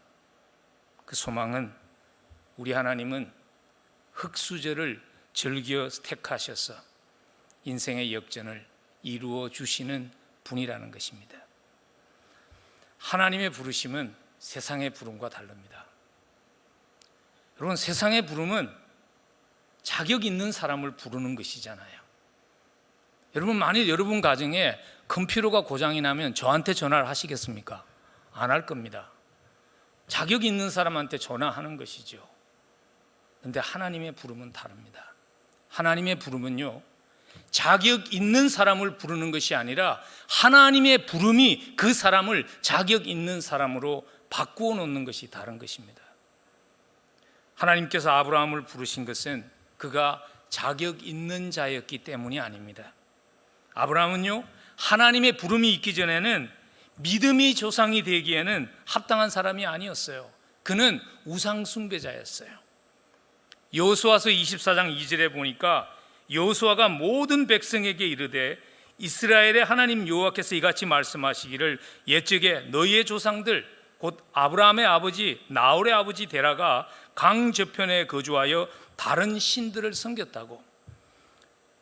Speaker 6: 그 소망은 우리 하나님은 흙수저를 즐겨 택하셔서 인생의 역전을 이루어 주시는 분이라는 것입니다. 하나님의 부르심은 세상의 부름과 다릅니다. 여러분, 세상의 부름은 자격 있는 사람을 부르는 것이잖아요. 여러분, 만일 여러분 가정에 컴퓨터가 고장이 나면 저한테 전화를 하시겠습니까? 안 할 겁니다. 자격 있는 사람한테 전화하는 것이죠. 그런데 하나님의 부름은 다릅니다. 하나님의 부름은요, 자격 있는 사람을 부르는 것이 아니라 하나님의 부름이 그 사람을 자격 있는 사람으로 바꾸어 놓는 것이 다른 것입니다. 하나님께서 아브라함을 부르신 것은 그가 자격 있는 자였기 때문이 아닙니다. 아브라함은요, 하나님의 부름이 있기 전에는 믿음이 조상이 되기에는 합당한 사람이 아니었어요. 그는 우상 숭배자였어요. 여호수아서 24장 2절에 보니까 여호수아가 모든 백성에게 이르되 이스라엘의 하나님 여호와께서 이같이 말씀하시기를 옛적에 너희의 조상들 곧 아브라함의 아버지 나홀의 아버지 데라가 강 저편에 거주하여 다른 신들을 섬겼다고.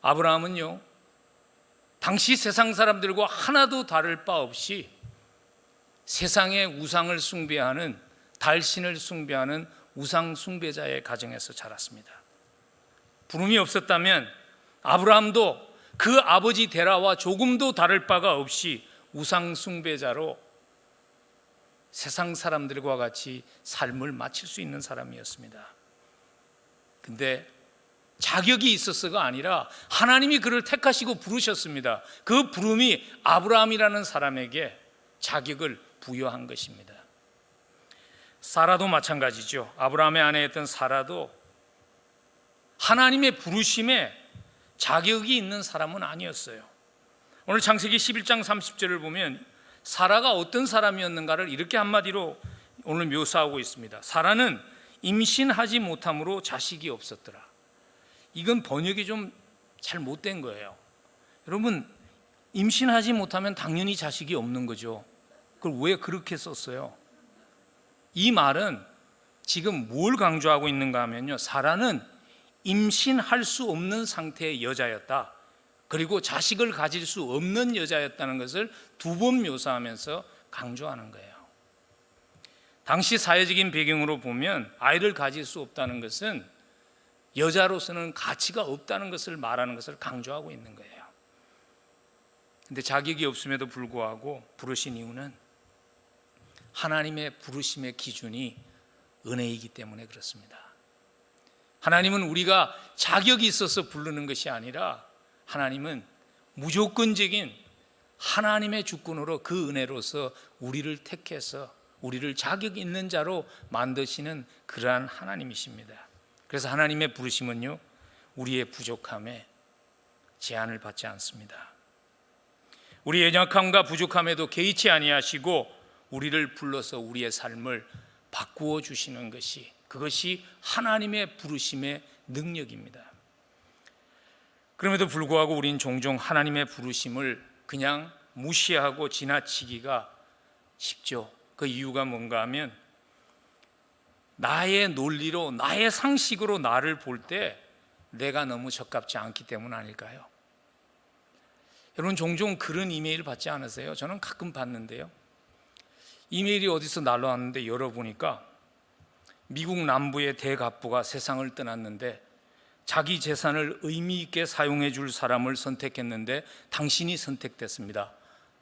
Speaker 6: 아브라함은요, 당시 세상 사람들과 하나도 다를 바 없이 세상의 우상을 숭배하는, 달신을 숭배하는 우상 숭배자의 가정에서 자랐습니다. 부름이 없었다면 아브라함도 그 아버지 데라와 조금도 다를 바가 없이 우상 숭배자로 세상 사람들과 같이 삶을 마칠 수 있는 사람이었습니다. 근데 자격이 있어서가 아니라 하나님이 그를 택하시고 부르셨습니다. 그 부름이 아브라함이라는 사람에게 자격을 부여한 것입니다. 사라도 마찬가지죠. 아브라함의 아내였던 사라도 하나님의 부르심에 자격이 있는 사람은 아니었어요. 오늘 창세기 11장 30절을 보면 사라가 어떤 사람이었는가를 이렇게 한마디로 오늘 묘사하고 있습니다. 사라는 임신하지 못함으로 자식이 없었더라. 이건 번역이 좀 잘못된 거예요. 여러분, 임신하지 못하면 당연히 자식이 없는 거죠. 그걸 왜 그렇게 썼어요? 이 말은 지금 뭘 강조하고 있는가 하면요, 사라는 임신할 수 없는 상태의 여자였다. 그리고 자식을 가질 수 없는 여자였다는 것을 두 번 묘사하면서 강조하는 거예요. 당시 사회적인 배경으로 보면 아이를 가질 수 없다는 것은 여자로서는 가치가 없다는 것을 말하는 것을 강조하고 있는 거예요. 근데 자격이 없음에도 불구하고 부르신 이유는 하나님의 부르심의 기준이 은혜이기 때문에 그렇습니다. 하나님은 우리가 자격이 있어서 부르는 것이 아니라 하나님은 무조건적인 하나님의 주권으로 그 은혜로서 우리를 택해서 우리를 자격 있는 자로 만드시는 그러한 하나님이십니다. 그래서 하나님의 부르심은요, 우리의 부족함에 제한을 받지 않습니다. 우리 연약함과 부족함에도 개의치 아니하시고 우리를 불러서 우리의 삶을 바꾸어 주시는 것이, 그것이 하나님의 부르심의 능력입니다. 그럼에도 불구하고 우린 종종 하나님의 부르심을 그냥 무시하고 지나치기가 쉽죠. 그 이유가 뭔가 하면 나의 논리로, 나의 상식으로 나를 볼 때 내가 너무 적합지 않기 때문 아닐까요? 여러분, 종종 그런 이메일 받지 않으세요? 저는 가끔 받는데요. 이메일이 어디서 날라왔는데 열어보니까 미국 남부의 대갑부가 세상을 떠났는데 자기 재산을 의미 있게 사용해 줄 사람을 선택했는데 당신이 선택됐습니다.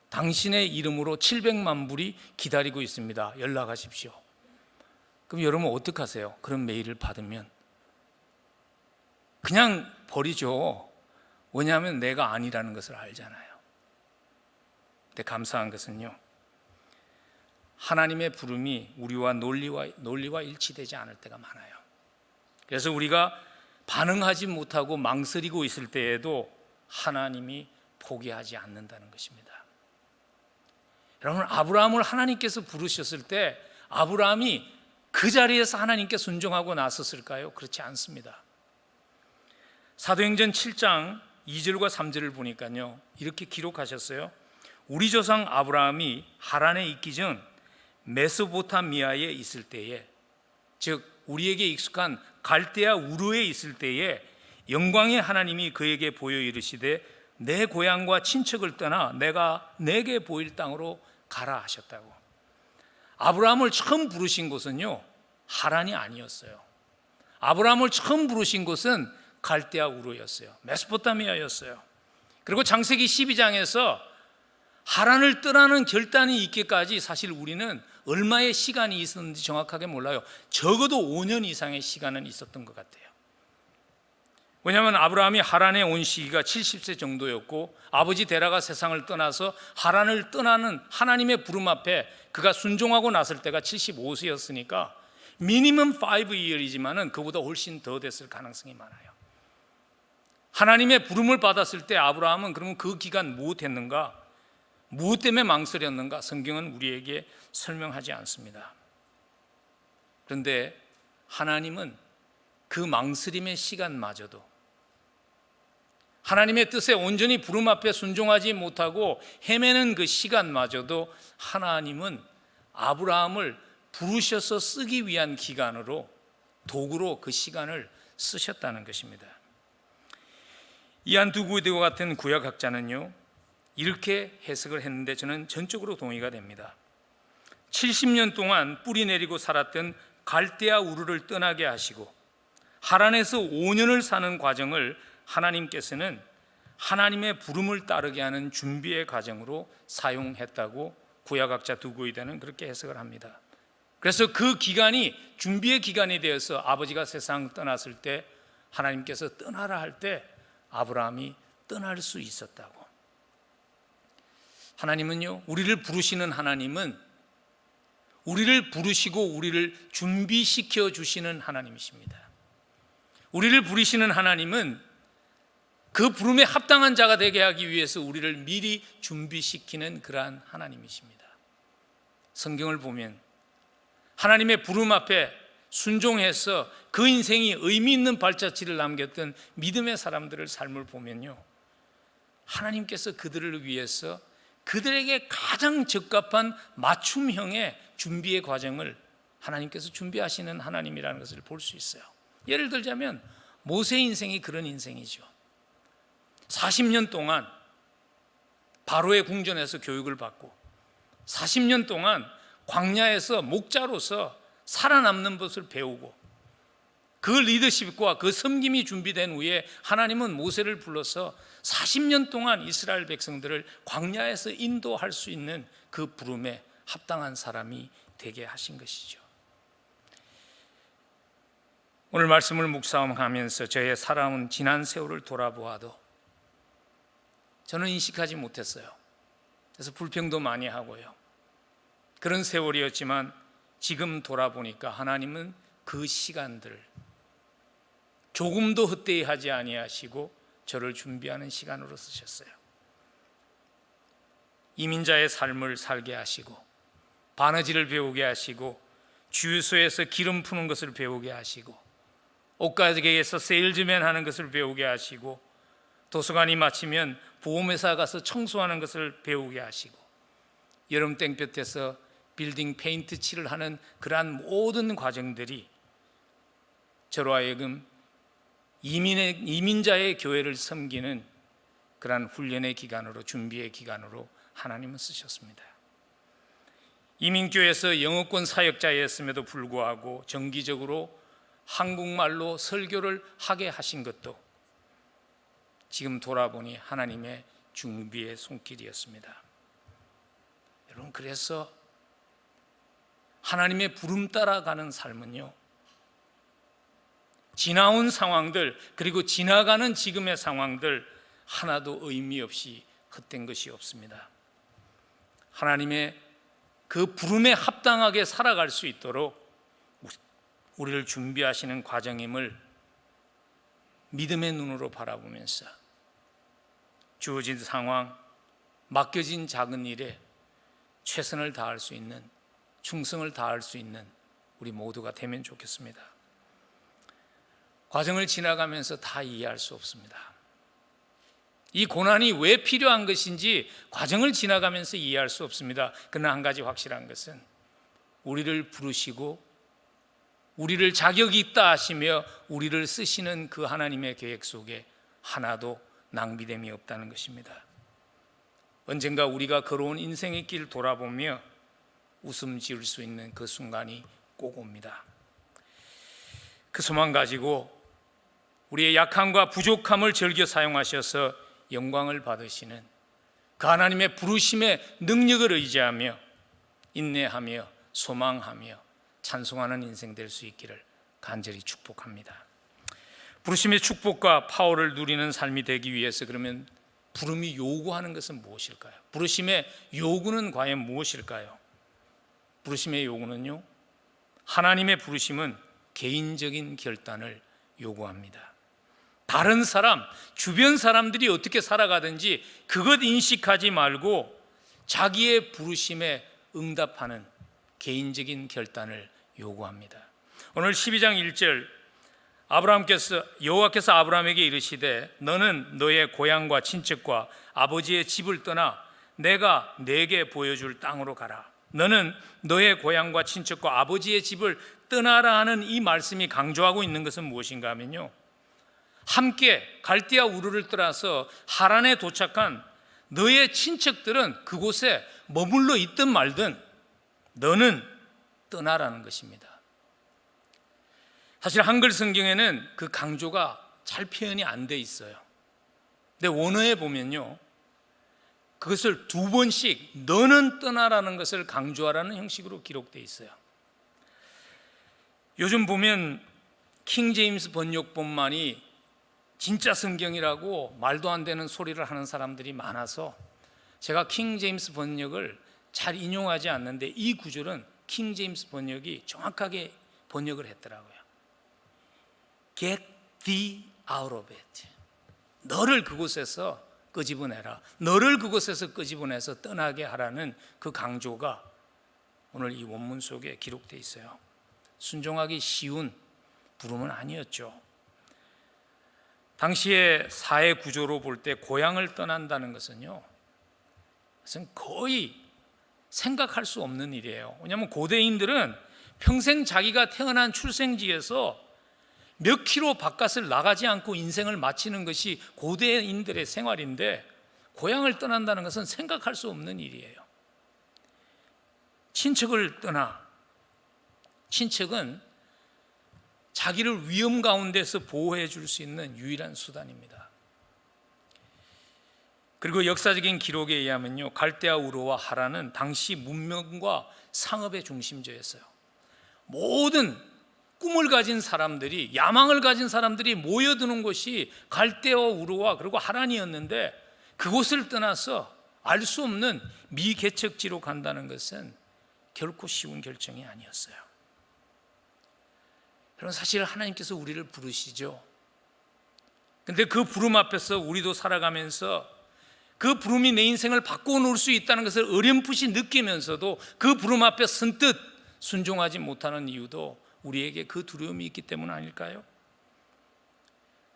Speaker 6: 당신의 이름으로 700만 불이 기다리고 있습니다. 연락하십시오. 그럼 여러분 어떡하세요? 그런 메일을 받으면 그냥 버리죠. 왜냐하면 내가 아니라는 것을 알잖아요. 근데 감사한 것은요, 하나님의 부름이 우리와 논리와 일치되지 않을 때가 많아요. 그래서 우리가 반응하지 못하고 망설이고 있을 때에도 하나님이 포기하지 않는다는 것입니다. 여러분, 아브라함을 하나님께서 부르셨을 때 아브라함이 그 자리에서 하나님께 순종하고 나섰을까요? 그렇지 않습니다. 사도행전 7장 2절과 3절을 보니까요, 이렇게 기록하셨어요. 우리 조상 아브라함이 하란에 있기 전 메소포타미아에 있을 때에, 즉 우리에게 익숙한 갈대아 우르에 있을 때에 영광의 하나님이 그에게 보여 이르시되 내 고향과 친척을 떠나 내가 내게 보일 땅으로 가라 하셨다고. 아브라함을 처음 부르신 곳은요, 하란이 아니었어요. 아브라함을 처음 부르신 곳은 갈대아 우르였어요. 메소포타미아였어요. 그리고 창세기 12장에서 하란을 떠나는 결단이 있기까지 사실 우리는 얼마의 시간이 있었는지 정확하게 몰라요. 적어도 5년 이상의 시간은 있었던 것 같아요. 왜냐하면 아브라함이 하란에 온 시기가 70세 정도였고 아버지 데라가 세상을 떠나서 하란을 떠나는 하나님의 부름 앞에 그가 순종하고 났을 때가 75세였으니까 미니멈 5year이지만은 그보다 훨씬 더 됐을 가능성이 많아요. 하나님의 부름을 받았을 때 아브라함은 그러면 그 기간 무엇했는가? 무엇 때문에 망설였는가? 성경은 우리에게 설명하지 않습니다. 그런데 하나님은 그 망설임의 시간마저도, 하나님의 뜻에 온전히 부름 앞에 순종하지 못하고 헤매는 그 시간마저도 하나님은 아브라함을 부르셔서 쓰기 위한 기간으로, 도구로 그 시간을 쓰셨다는 것입니다. 이안 두구드와 같은 구약학자는요, 이렇게 해석을 했는데 저는 전적으로 동의가 됩니다. 70년 동안 뿌리 내리고 살았던 갈대아 우르를 떠나게 하시고 하란에서 5년을 사는 과정을 하나님께서는 하나님의 부름을 따르게 하는 준비의 과정으로 사용했다고 구약학자 두구이드는 그렇게 해석을 합니다. 그래서 그 기간이 준비의 기간이 되어서 아버지가 세상 떠났을 때 하나님께서 떠나라 할 때 아브라함이 떠날 수 있었다고. 하나님은요, 우리를 부르시는 하나님은 우리를 부르시고 우리를 준비시켜 주시는 하나님이십니다. 우리를 부르시는 하나님은 그 부름에 합당한 자가 되게 하기 위해서 우리를 미리 준비시키는 그러한 하나님이십니다. 성경을 보면 하나님의 부름 앞에 순종해서 그 인생이 의미 있는 발자취를 남겼던 믿음의 사람들의 삶을 보면요, 하나님께서 그들을 위해서 그들에게 가장 적합한 맞춤형의 준비의 과정을 하나님께서 준비하시는 하나님이라는 것을 볼 수 있어요. 예를 들자면 모세 인생이 그런 인생이죠. 40년 동안 바로의 궁전에서 교육을 받고 40년 동안 광야에서 목자로서 살아남는 것을 배우고 그 리더십과 그 섬김이 준비된 후에 하나님은 모세를 불러서 40년 동안 이스라엘 백성들을 광야에서 인도할 수 있는 그 부름에 합당한 사람이 되게 하신 것이죠. 오늘 말씀을 묵상하면서 저의 살아온 지난 세월을 돌아보아도 저는 인식하지 못했어요. 그래서 불평도 많이 하고요. 그런 세월이었지만 지금 돌아보니까 하나님은 그 시간들을 조금도 헛되이 하지 아니하시고 저를 준비하는 시간으로 쓰셨어요. 이민자의 삶을 살게 하시고 바느질을 배우게 하시고 주유소에서 기름 푸는 것을 배우게 하시고 옷가게에서 세일즈맨 하는 것을 배우게 하시고 도서관이 마치면 보험회사 가서 청소하는 것을 배우게 하시고 여름 땡볕에서 빌딩 페인트 칠을 하는 그러한 모든 과정들이 저로 하여금 이민자의 교회를 섬기는 그러한 훈련의 기간으로, 준비의 기간으로 하나님은 쓰셨습니다. 이민교회에서 영어권 사역자였음에도 불구하고 정기적으로 한국말로 설교를 하게 하신 것도 지금 돌아보니 하나님의 준비의 손길이었습니다. 여러분, 그래서 하나님의 부름 따라가는 삶은요, 지나온 상황들 그리고 지나가는 지금의 상황들 하나도 의미 없이 헛된 것이 없습니다. 하나님의 그 부름에 합당하게 살아갈 수 있도록 우리를 준비하시는 과정임을 믿음의 눈으로 바라보면서 주어진 상황, 맡겨진 작은 일에 최선을 다할 수 있는, 충성을 다할 수 있는 우리 모두가 되면 좋겠습니다. 과정을 지나가면서 다 이해할 수 없습니다. 이 고난이 왜 필요한 것인지 과정을 지나가면서 이해할 수 없습니다. 그러나 한 가지 확실한 것은 우리를 부르시고 우리를 자격이 있다 하시며 우리를 쓰시는 그 하나님의 계획 속에 하나도 낭비됨이 없다는 것입니다. 언젠가 우리가 걸어온 인생의 길을 돌아보며 웃음 지을 수 있는 그 순간이 꼭 옵니다. 그 소망 가지고 우리의 약함과 부족함을 즐겨 사용하셔서 영광을 받으시는 그 하나님의 부르심의 능력을 의지하며 인내하며 소망하며 찬송하는 인생 될 수 있기를 간절히 축복합니다. 부르심의 축복과 파워를 누리는 삶이 되기 위해서 그러면 부름이 요구하는 것은 무엇일까요? 부르심의 요구는 과연 무엇일까요? 부르심의 요구는요, 하나님의 부르심은 개인적인 결단을 요구합니다. 다른 사람, 주변 사람들이 어떻게 살아가든지 그것 인식하지 말고 자기의 부르심에 응답하는 개인적인 결단을 요구합니다. 오늘 12장 1절 여호와께서 아브라함에게 이르시되 너는 너의 고향과 친척과 아버지의 집을 떠나 내가 네게 보여줄 땅으로 가라. 너는 너의 고향과 친척과 아버지의 집을 떠나라 하는 이 말씀이 강조하고 있는 것은 무엇인가 하면요, 함께 갈대아 우르를 떠나서 하란에 도착한 너의 친척들은 그곳에 머물러 있든 말든 너는 떠나라는 것입니다. 사실 한글 성경에는 그 강조가 잘 표현이 안 돼 있어요. 근데 원어에 보면요, 그것을 두 번씩 너는 떠나라는 것을 강조하라는 형식으로 기록되어 있어요. 요즘 보면 킹 제임스 번역본만이 진짜 성경이라고 말도 안 되는 소리를 하는 사람들이 많아서 제가 킹 제임스 번역을 잘 인용하지 않는데 이 구절은 킹 제임스 번역이 정확하게 번역을 했더라고요. Get thee out of it. 너를 그곳에서 끄집어내라. 너를 그곳에서 끄집어내서 떠나게 하라는 그 강조가 오늘 이 원문 속에 기록되어 있어요. 순종하기 쉬운 부름은 아니었죠. 당시의 사회 구조로 볼 때 고향을 떠난다는 것은요, 그것은 거의 생각할 수 없는 일이에요. 왜냐하면 고대인들은 평생 자기가 태어난 출생지에서 몇 킬로 바깥을 나가지 않고 인생을 마치는 것이 고대인들의 생활인데 고향을 떠난다는 것은 생각할 수 없는 일이에요. 친척을 떠나, 친척은 자기를 위험 가운데서 보호해 줄 수 있는 유일한 수단입니다. 그리고 역사적인 기록에 의하면요, 갈대아 우르와 하란은 당시 문명과 상업의 중심지였어요. 모든 꿈을 가진 사람들이, 야망을 가진 사람들이 모여드는 곳이 갈대아 우르와 그리고 하란이었는데 그곳을 떠나서 알 수 없는 미개척지로 간다는 것은 결코 쉬운 결정이 아니었어요. 여러분, 사실 하나님께서 우리를 부르시죠. 근데 그 부름 앞에서 우리도 살아가면서 그 부름이 내 인생을 바꾸어 놓을 수 있다는 것을 어렴풋이 느끼면서도 그 부름 앞에 선뜻 순종하지 못하는 이유도 우리에게 그 두려움이 있기 때문 아닐까요?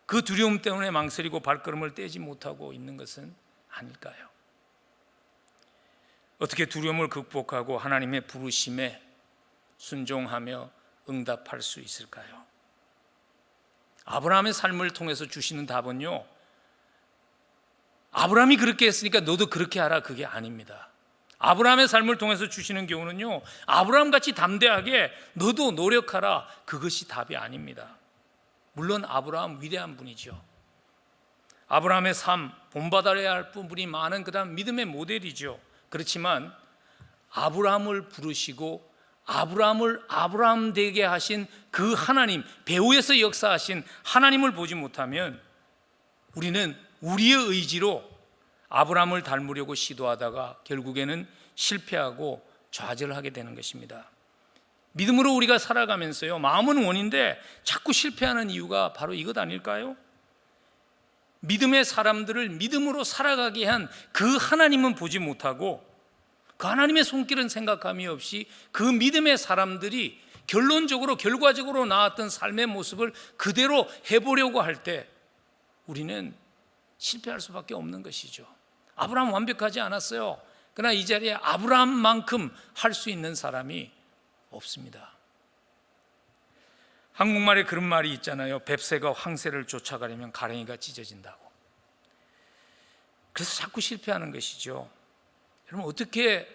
Speaker 6: 그 두려움 때문에 망설이고 발걸음을 떼지 못하고 있는 것은 아닐까요? 어떻게 두려움을 극복하고 하나님의 부르심에 순종하며 응답할 수 있을까요? 아브라함의 삶을 통해서 주시는 답은요, 아브라함이 그렇게 했으니까 너도 그렇게 하라, 그게 아닙니다. 아브라함의 삶을 통해서 주시는 교훈은요, 아브라함같이 담대하게 너도 노력하라, 그것이 답이 아닙니다. 물론 아브라함 위대한 분이죠. 아브라함의 삶, 본받아야 할 부분이 많은 그다음 믿음의 모델이죠. 그렇지만 아브라함을 부르시고 아브라함을 아브라함 되게 하신 그 하나님, 배후에서 역사하신 하나님을 보지 못하면 우리는 우리의 의지로 아브라함을 닮으려고 시도하다가 결국에는 실패하고 좌절하게 되는 것입니다. 믿음으로 우리가 살아가면서요, 마음은 원인데 자꾸 실패하는 이유가 바로 이것 아닐까요? 믿음의 사람들을 믿음으로 살아가게 한 그 하나님은 보지 못하고 그 하나님의 손길은 생각함이 없이 그 믿음의 사람들이 결론적으로 결과적으로 나왔던 삶의 모습을 그대로 해보려고 할 때 우리는 실패할 수밖에 없는 것이죠. 아브라함 완벽하지 않았어요. 그러나 이 자리에 아브라함만큼 할 수 있는 사람이 없습니다. 한국말에 그런 말이 있잖아요. 뱁새가 황새를 쫓아가려면 가랭이가 찢어진다고. 그래서 자꾸 실패하는 것이죠. 여러분, 어떻게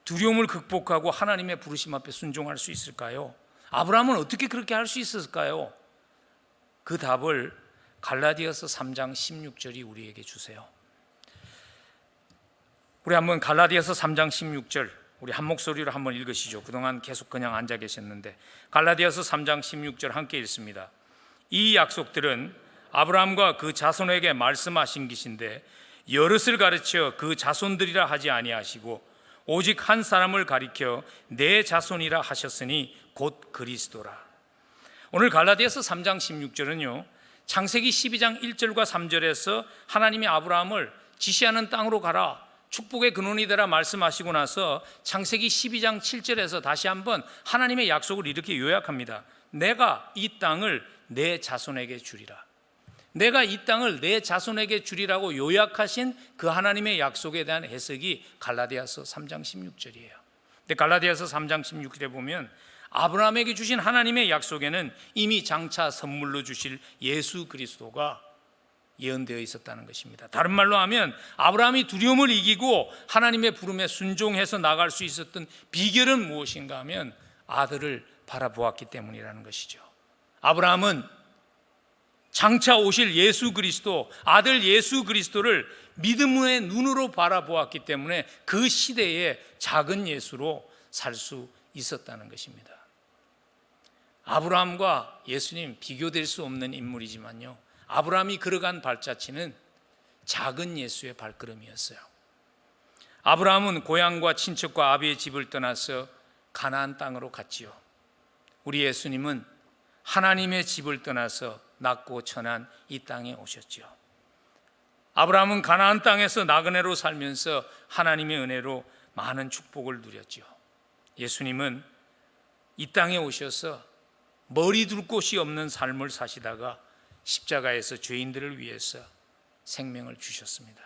Speaker 6: 두려움을 극복하고 하나님의 부르심 앞에 순종할 수 있을까요? 아브라함은 어떻게 그렇게 할 수 있었을까요? 그 답을 갈라디아서 3장 16절이 우리에게 주세요. 우리 한번 갈라디아서 3장 16절 우리 한 목소리로 한번 읽으시죠. 그동안 계속 그냥 앉아 계셨는데 갈라디아서 3장 16절 함께 읽습니다. 이 약속들은 아브라함과 그 자손에게 말씀하신 것인데 여럿을 가르쳐 그 자손들이라 하지 아니하시고 오직 한 사람을 가리켜 내 자손이라 하셨으니 곧 그리스도라. 오늘 갈라디아서 3장 16절은요, 창세기 12장 1절과 3절에서 하나님이 아브라함을 지시하는 땅으로 가라, 축복의 근원이 되라 말씀하시고 나서 창세기 12장 7절에서 다시 한번 하나님의 약속을 이렇게 요약합니다. 내가 이 땅을 내 자손에게 주리라. 내가 이 땅을 내 자손에게 주리라고 요약하신 그 하나님의 약속에 대한 해석이 갈라디아서 3장 16절이에요. 근데 갈라디아서 3장 16절에 보면 아브라함에게 주신 하나님의 약속에는 이미 장차 선물로 주실 예수 그리스도가 예언되어 있었다는 것입니다. 다른 말로 하면 아브라함이 두려움을 이기고 하나님의 부름에 순종해서 나갈 수 있었던 비결은 무엇인가 하면 아들을 바라보았기 때문이라는 것이죠. 아브라함은 장차 오실 예수 그리스도, 아들 예수 그리스도를 믿음의 눈으로 바라보았기 때문에 그 시대에 작은 예수로 살 수 있었다는 것입니다. 아브라함과 예수님 비교될 수 없는 인물이지만요, 아브라함이 걸어간 발자취는 작은 예수의 발걸음이었어요. 아브라함은 고향과 친척과 아비의 집을 떠나서 가나안 땅으로 갔지요. 우리 예수님은 하나님의 집을 떠나서 낮고 천한 이 땅에 오셨지요. 아브라함은 가나안 땅에서 나그네로 살면서 하나님의 은혜로 많은 축복을 누렸지요. 예수님은 이 땅에 오셔서 머리 둘 곳이 없는 삶을 사시다가 십자가에서 죄인들을 위해서 생명을 주셨습니다.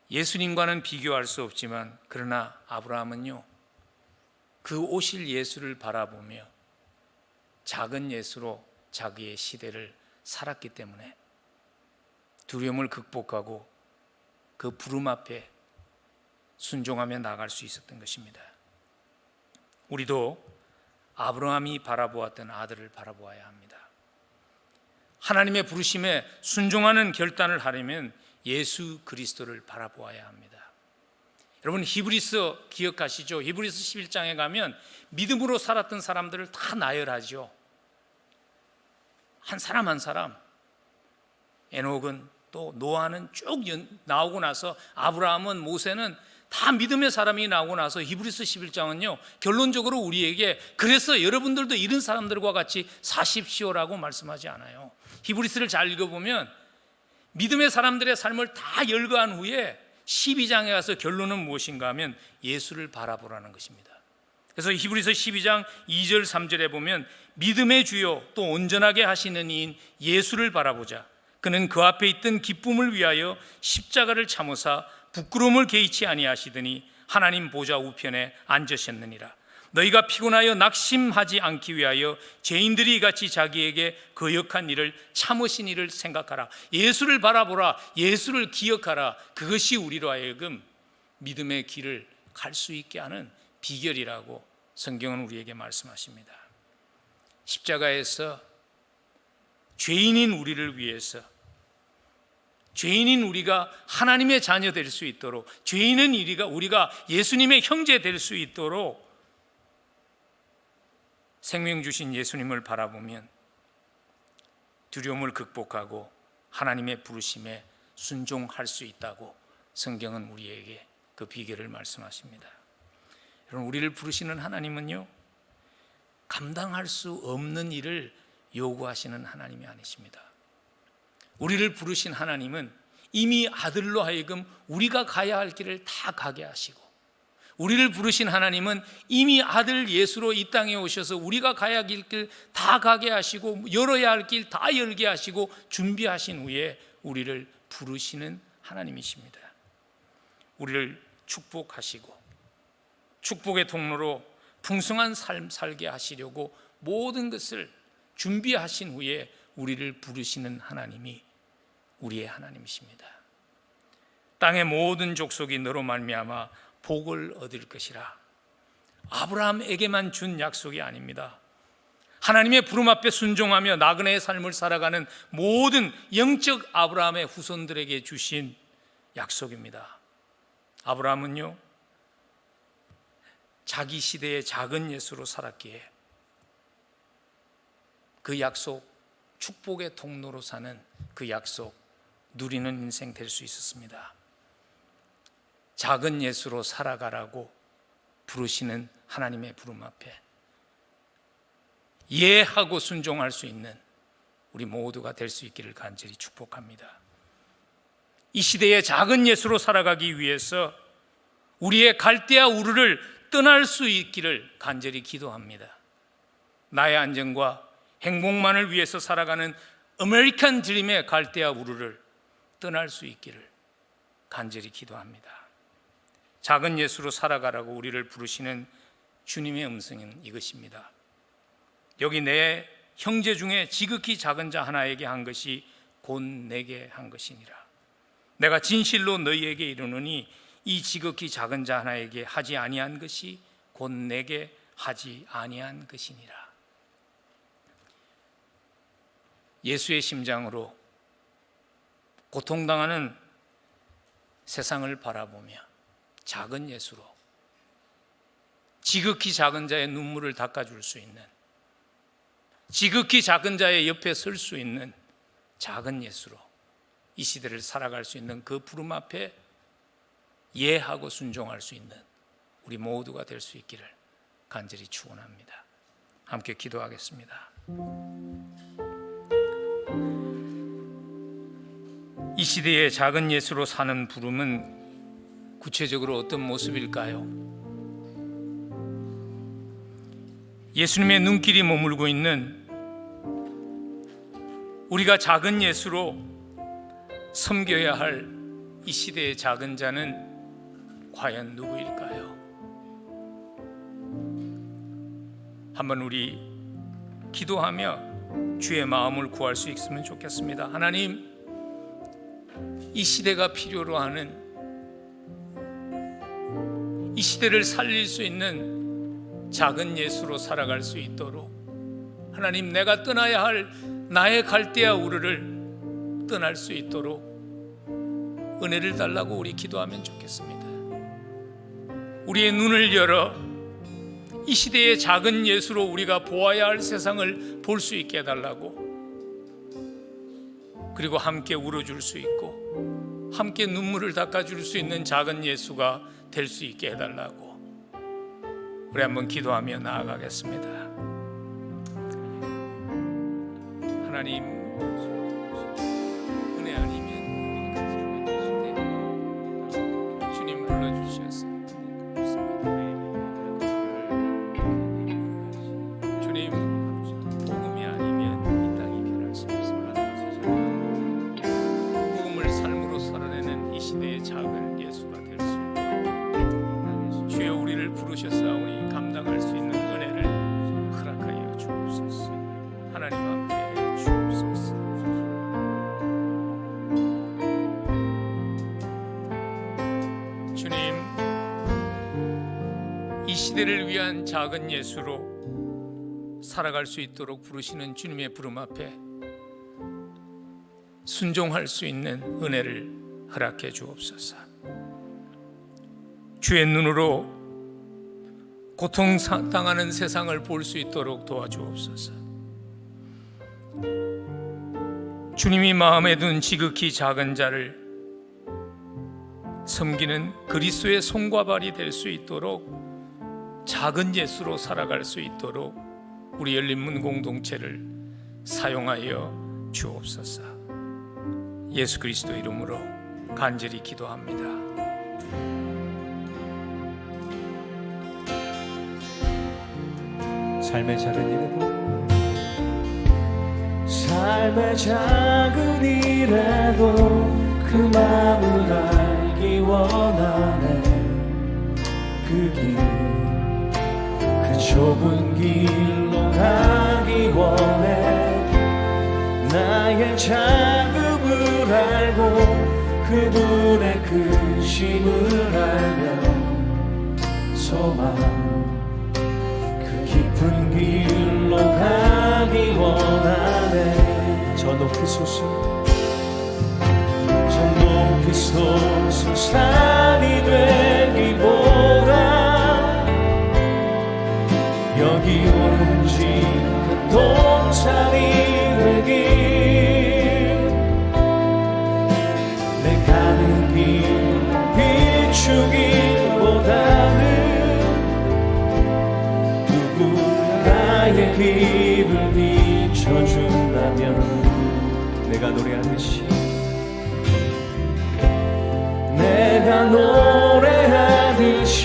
Speaker 6: 예수님과는 비교할 수 없지만 그러나 아브라함은요, 그 오실 예수를 바라보며 작은 예수로 자기의 시대를 살았기 때문에 두려움을 극복하고 그 부름 앞에 순종하며 나갈 수 있었던 것입니다. 우리도 아브라함이 바라보았던 아들을 바라보아야 합니다. 하나님의 부르심에 순종하는 결단을 하려면 예수 그리스도를 바라보아야 합니다. 여러분, 히브리서 기억하시죠? 히브리서 11장에 가면 믿음으로 살았던 사람들을 다 나열하죠. 한 사람 한 사람. 에녹은 또 노아는 쭉 나오고 나서 아브라함은, 모세는 다 믿음의 사람이 나오고 나서 히브리서 11장은요 결론적으로 우리에게 그래서 여러분들도 이런 사람들과 같이 사십시오라고 말씀하지 않아요. 히브리서를 잘 읽어보면 믿음의 사람들의 삶을 다 열거한 후에 12장에 가서 결론은 무엇인가 하면 예수를 바라보라는 것입니다. 그래서 히브리서 12장 2절 3절에 보면 믿음의 주요 또 온전하게 하시는 이인 예수를 바라보자. 그는 그 앞에 있던 기쁨을 위하여 십자가를 참으사 부끄러움을 개의치 아니하시더니 하나님 보좌 우편에 앉으셨느니라. 너희가 피곤하여 낙심하지 않기 위하여 죄인들이 이같이 자기에게 거역한 일을 참으신 일을 생각하라. 예수를 바라보라. 예수를 기억하라. 그것이 우리로 하여금 믿음의 길을 갈 수 있게 하는 비결이라고 성경은 우리에게 말씀하십니다. 십자가에서 죄인인 우리를 위해서, 죄인인 우리가 하나님의 자녀 될 수 있도록, 죄인은 우리가 예수님의 형제 될 수 있도록 생명 주신 예수님을 바라보면 두려움을 극복하고 하나님의 부르심에 순종할 수 있다고 성경은 우리에게 그 비결을 말씀하십니다. 여러분, 우리를 부르시는 하나님은요 감당할 수 없는 일을 요구하시는 하나님이 아니십니다. 우리를 부르신 하나님은 이미 아들로 하여금 우리가 가야 할 길을 다 가게 하시고, 우리를 부르신 하나님은 이미 아들 예수로 이 땅에 오셔서 우리가 가야 할 길 다 가게 하시고 열어야 할 길 다 열게 하시고 준비하신 후에 우리를 부르시는 하나님이십니다. 우리를 축복하시고 축복의 통로로 풍성한 삶 살게 하시려고 모든 것을 준비하신 후에 우리를 부르시는 하나님이 우리의 하나님이십니다. 땅의 모든 족속이 너로 말미암아 복을 얻을 것이라. 아브라함에게만 준 약속이 아닙니다. 하나님의 부름 앞에 순종하며 나그네의 삶을 살아가는 모든 영적 아브라함의 후손들에게 주신 약속입니다. 아브라함은요 자기 시대의 작은 예수로 살았기에 그 약속, 축복의 통로로 사는 그 약속 누리는 인생 될 수 있었습니다. 작은 예수로 살아가라고 부르시는 하나님의 부름 앞에 예하고 순종할 수 있는 우리 모두가 될 수 있기를 간절히 축복합니다. 이 시대의 작은 예수로 살아가기 위해서 우리의 갈대아 우르를 떠날 수 있기를 간절히 기도합니다. 나의 안정과 행복만을 위해서 살아가는 아메리칸 드림의 갈대아 우르를 떠날 수 있기를 간절히 기도합니다. 작은 예수로 살아가라고 우리를 부르시는 주님의 음성은 이것입니다. 여기 내 형제 중에 지극히 작은 자 하나에게 한 것이 곧 내게 한 것이니라. 내가 진실로 너희에게 이르노니 이 지극히 작은 자 하나에게 하지 아니한 것이 곧 내게 하지 아니한 것이니라. 예수의 심장으로 고통당하는 세상을 바라보며 작은 예수로 지극히 작은 자의 눈물을 닦아줄 수 있는, 지극히 작은 자의 옆에 설 수 있는 작은 예수로 이 시대를 살아갈 수 있는 그 부름 앞에 예하고 순종할 수 있는 우리 모두가 될 수 있기를 간절히 축원합니다. 함께 기도하겠습니다. 이 시대의 작은 예수로 사는 부름은 구체적으로 어떤 모습일까요? 예수님의 눈길이 머물고 있는 우리가 작은 예수로 섬겨야 할 이 시대의 작은 자는 과연 누구일까요? 한번 우리 기도하며 주의 마음을 구할 수 있으면 좋겠습니다. 하나님, 이 시대가 필요로 하는, 이 시대를 살릴 수 있는 작은 예수로 살아갈 수 있도록 하나님, 내가 떠나야 할 나의 갈대아 우르를 떠날 수 있도록 은혜를 달라고 우리 기도하면 좋겠습니다. 우리의 눈을 열어 이 시대의 작은 예수로 우리가 보아야 할 세상을 볼 수 있게 해달라고, 그리고 함께 울어줄 수 있고 함께 눈물을 닦아줄 수 있는 작은 예수가 될 수 있게 해달라고 우리 한번 기도하며 나아가겠습니다. 하나님, 은혜 아니면 주님 불러주셔서 주님, 복음이 아니면 이 땅이 변할 수 없습니다. 복음을 삶으로 살아내는 이 시대의 작은 예수가 될 수 있도록 주여 우리를 부르셨사오니 감당할 수 있는 은혜를 허락하여 주옵소서. 하나님 함께해 주옵소서. 주님, 이 시대를 위한 작은 예수로 살아갈 수 있도록 부르시는 주님의 부름 앞에 순종할 수 있는 은혜를 허락해 주옵소서. 주의 눈으로 고통당하는 세상을 볼 수 있도록 도와주옵소서. 주님이 마음에 둔 지극히 작은 자를 섬기는 그리스도의 손과 발이 될 수 있도록 작은 예수로 살아갈 수 있도록 우리 열린문 공동체를 사용하여 주옵소서. 예수 그리스도 이름으로 간절히 기도합니다.
Speaker 2: 삶의 작은 일에도
Speaker 3: 삶의 작은 일에도 그 마음을 알기 원하네. 그 길, 그 좁은 길로 가기 원해. 나의 작음을 알고 그분의 크심을 알며 소망 깊은 길로 가기 원하네.
Speaker 2: 저 높이 솟은
Speaker 3: 저 높이 솟은 산이 되기보다 여기 오른지 그 동산이 되길. 내 가는 길 비추기보다는 나의 길을 비춰준다면
Speaker 2: 내가 노래하듯이
Speaker 3: 내가 노래하듯이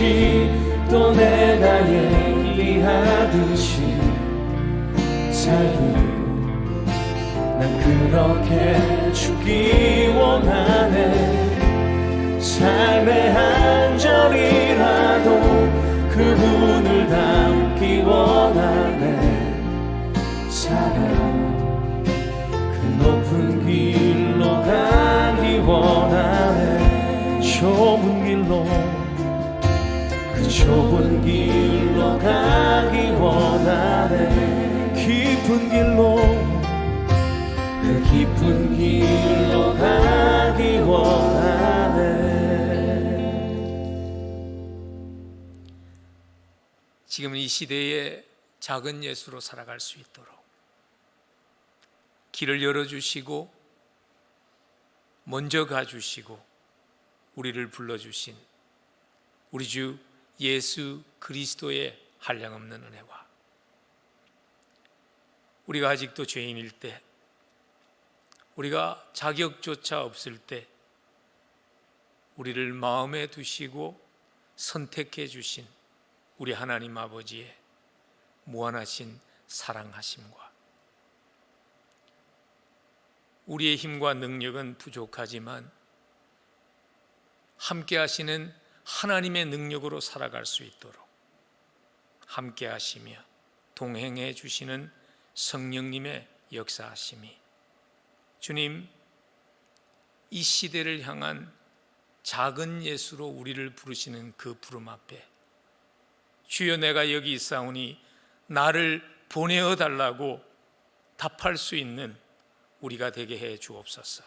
Speaker 3: 또 내가 얘기하듯이 살기를 난 그렇게 죽기 원하네. 삶의 한 절이라도 그분을 닮기 원하네. 사랑 그 높은 길로 가기 원하네. 좁은 길로 그 좁은 길로 가기 원하네. 깊은 길로 그 깊은 길로 가기 원하네.
Speaker 6: 지금 이 시대에 작은 예수로 살아갈 수 있도록 길을 열어주시고 먼저 가주시고 우리를 불러주신 우리 주 예수 그리스도의 한량없는 은혜와 우리가 아직도 죄인일 때, 우리가 자격조차 없을 때 우리를 마음에 두시고 선택해 주신 우리 하나님 아버지의 무한하신 사랑하심과 우리의 힘과 능력은 부족하지만 함께 하시는 하나님의 능력으로 살아갈 수 있도록 함께 하시며 동행해 주시는 성령님의 역사하심이 주님, 이 시대를 향한 작은 예수로 우리를 부르시는 그 부름 앞에 주여 내가 여기 있사오니 나를 보내어 달라고 답할 수 있는 우리가 되게 해 주옵소서.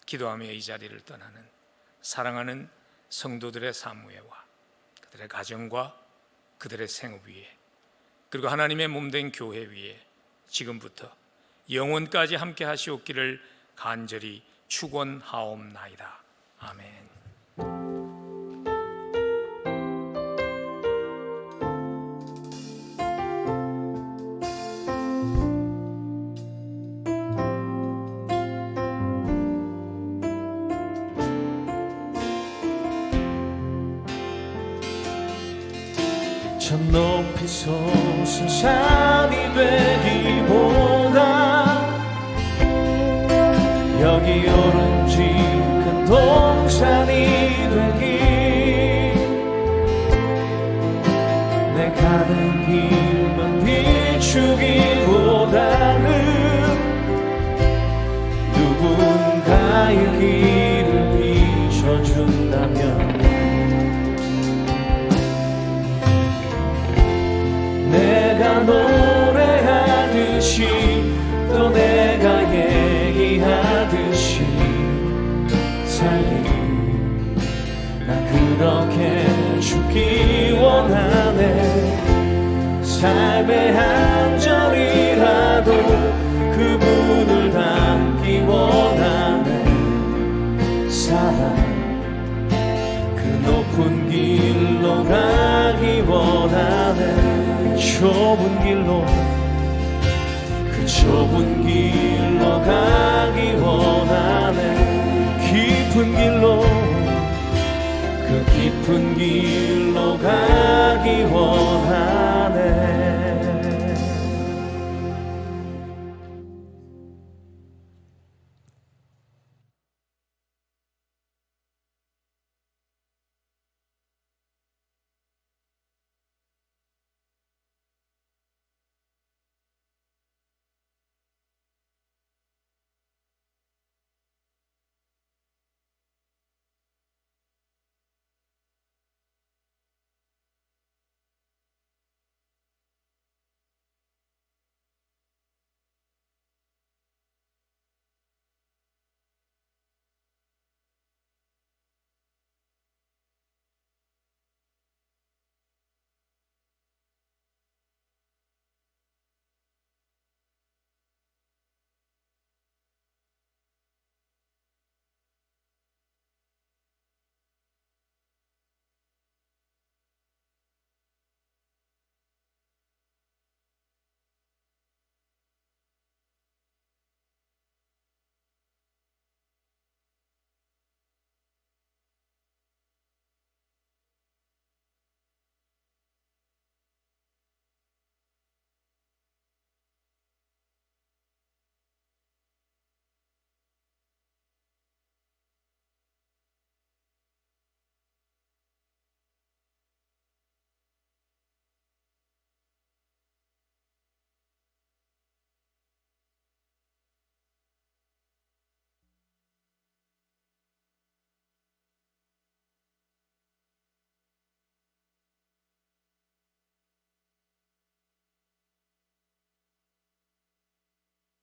Speaker 6: 기도하며 이 자리를 떠나는 사랑하는 성도들의 사무회와 그들의 가정과 그들의 생업 위에 그리고 하나님의 몸된 교회 위에 지금부터 영원까지 함께 하시옵기를 간절히 축원하옵나이다. 아멘.
Speaker 3: 저 높이 솟은 산이 되기보다 여기 오른직한 동산이 되기 내 가는 길만 비추기보다는 누군가의 길을 비춰준다면 내가 노래하듯이 또 내가 얘기하듯이 살리 나 그렇게 죽기 원하네 삶의 한 절이라도 그분을 닮기 원하네 사랑 그 높은 길로 가기 원하네 좁은 길로 그 좁은 길로 가기 원하네 깊은 길로 그 깊은 길로 가기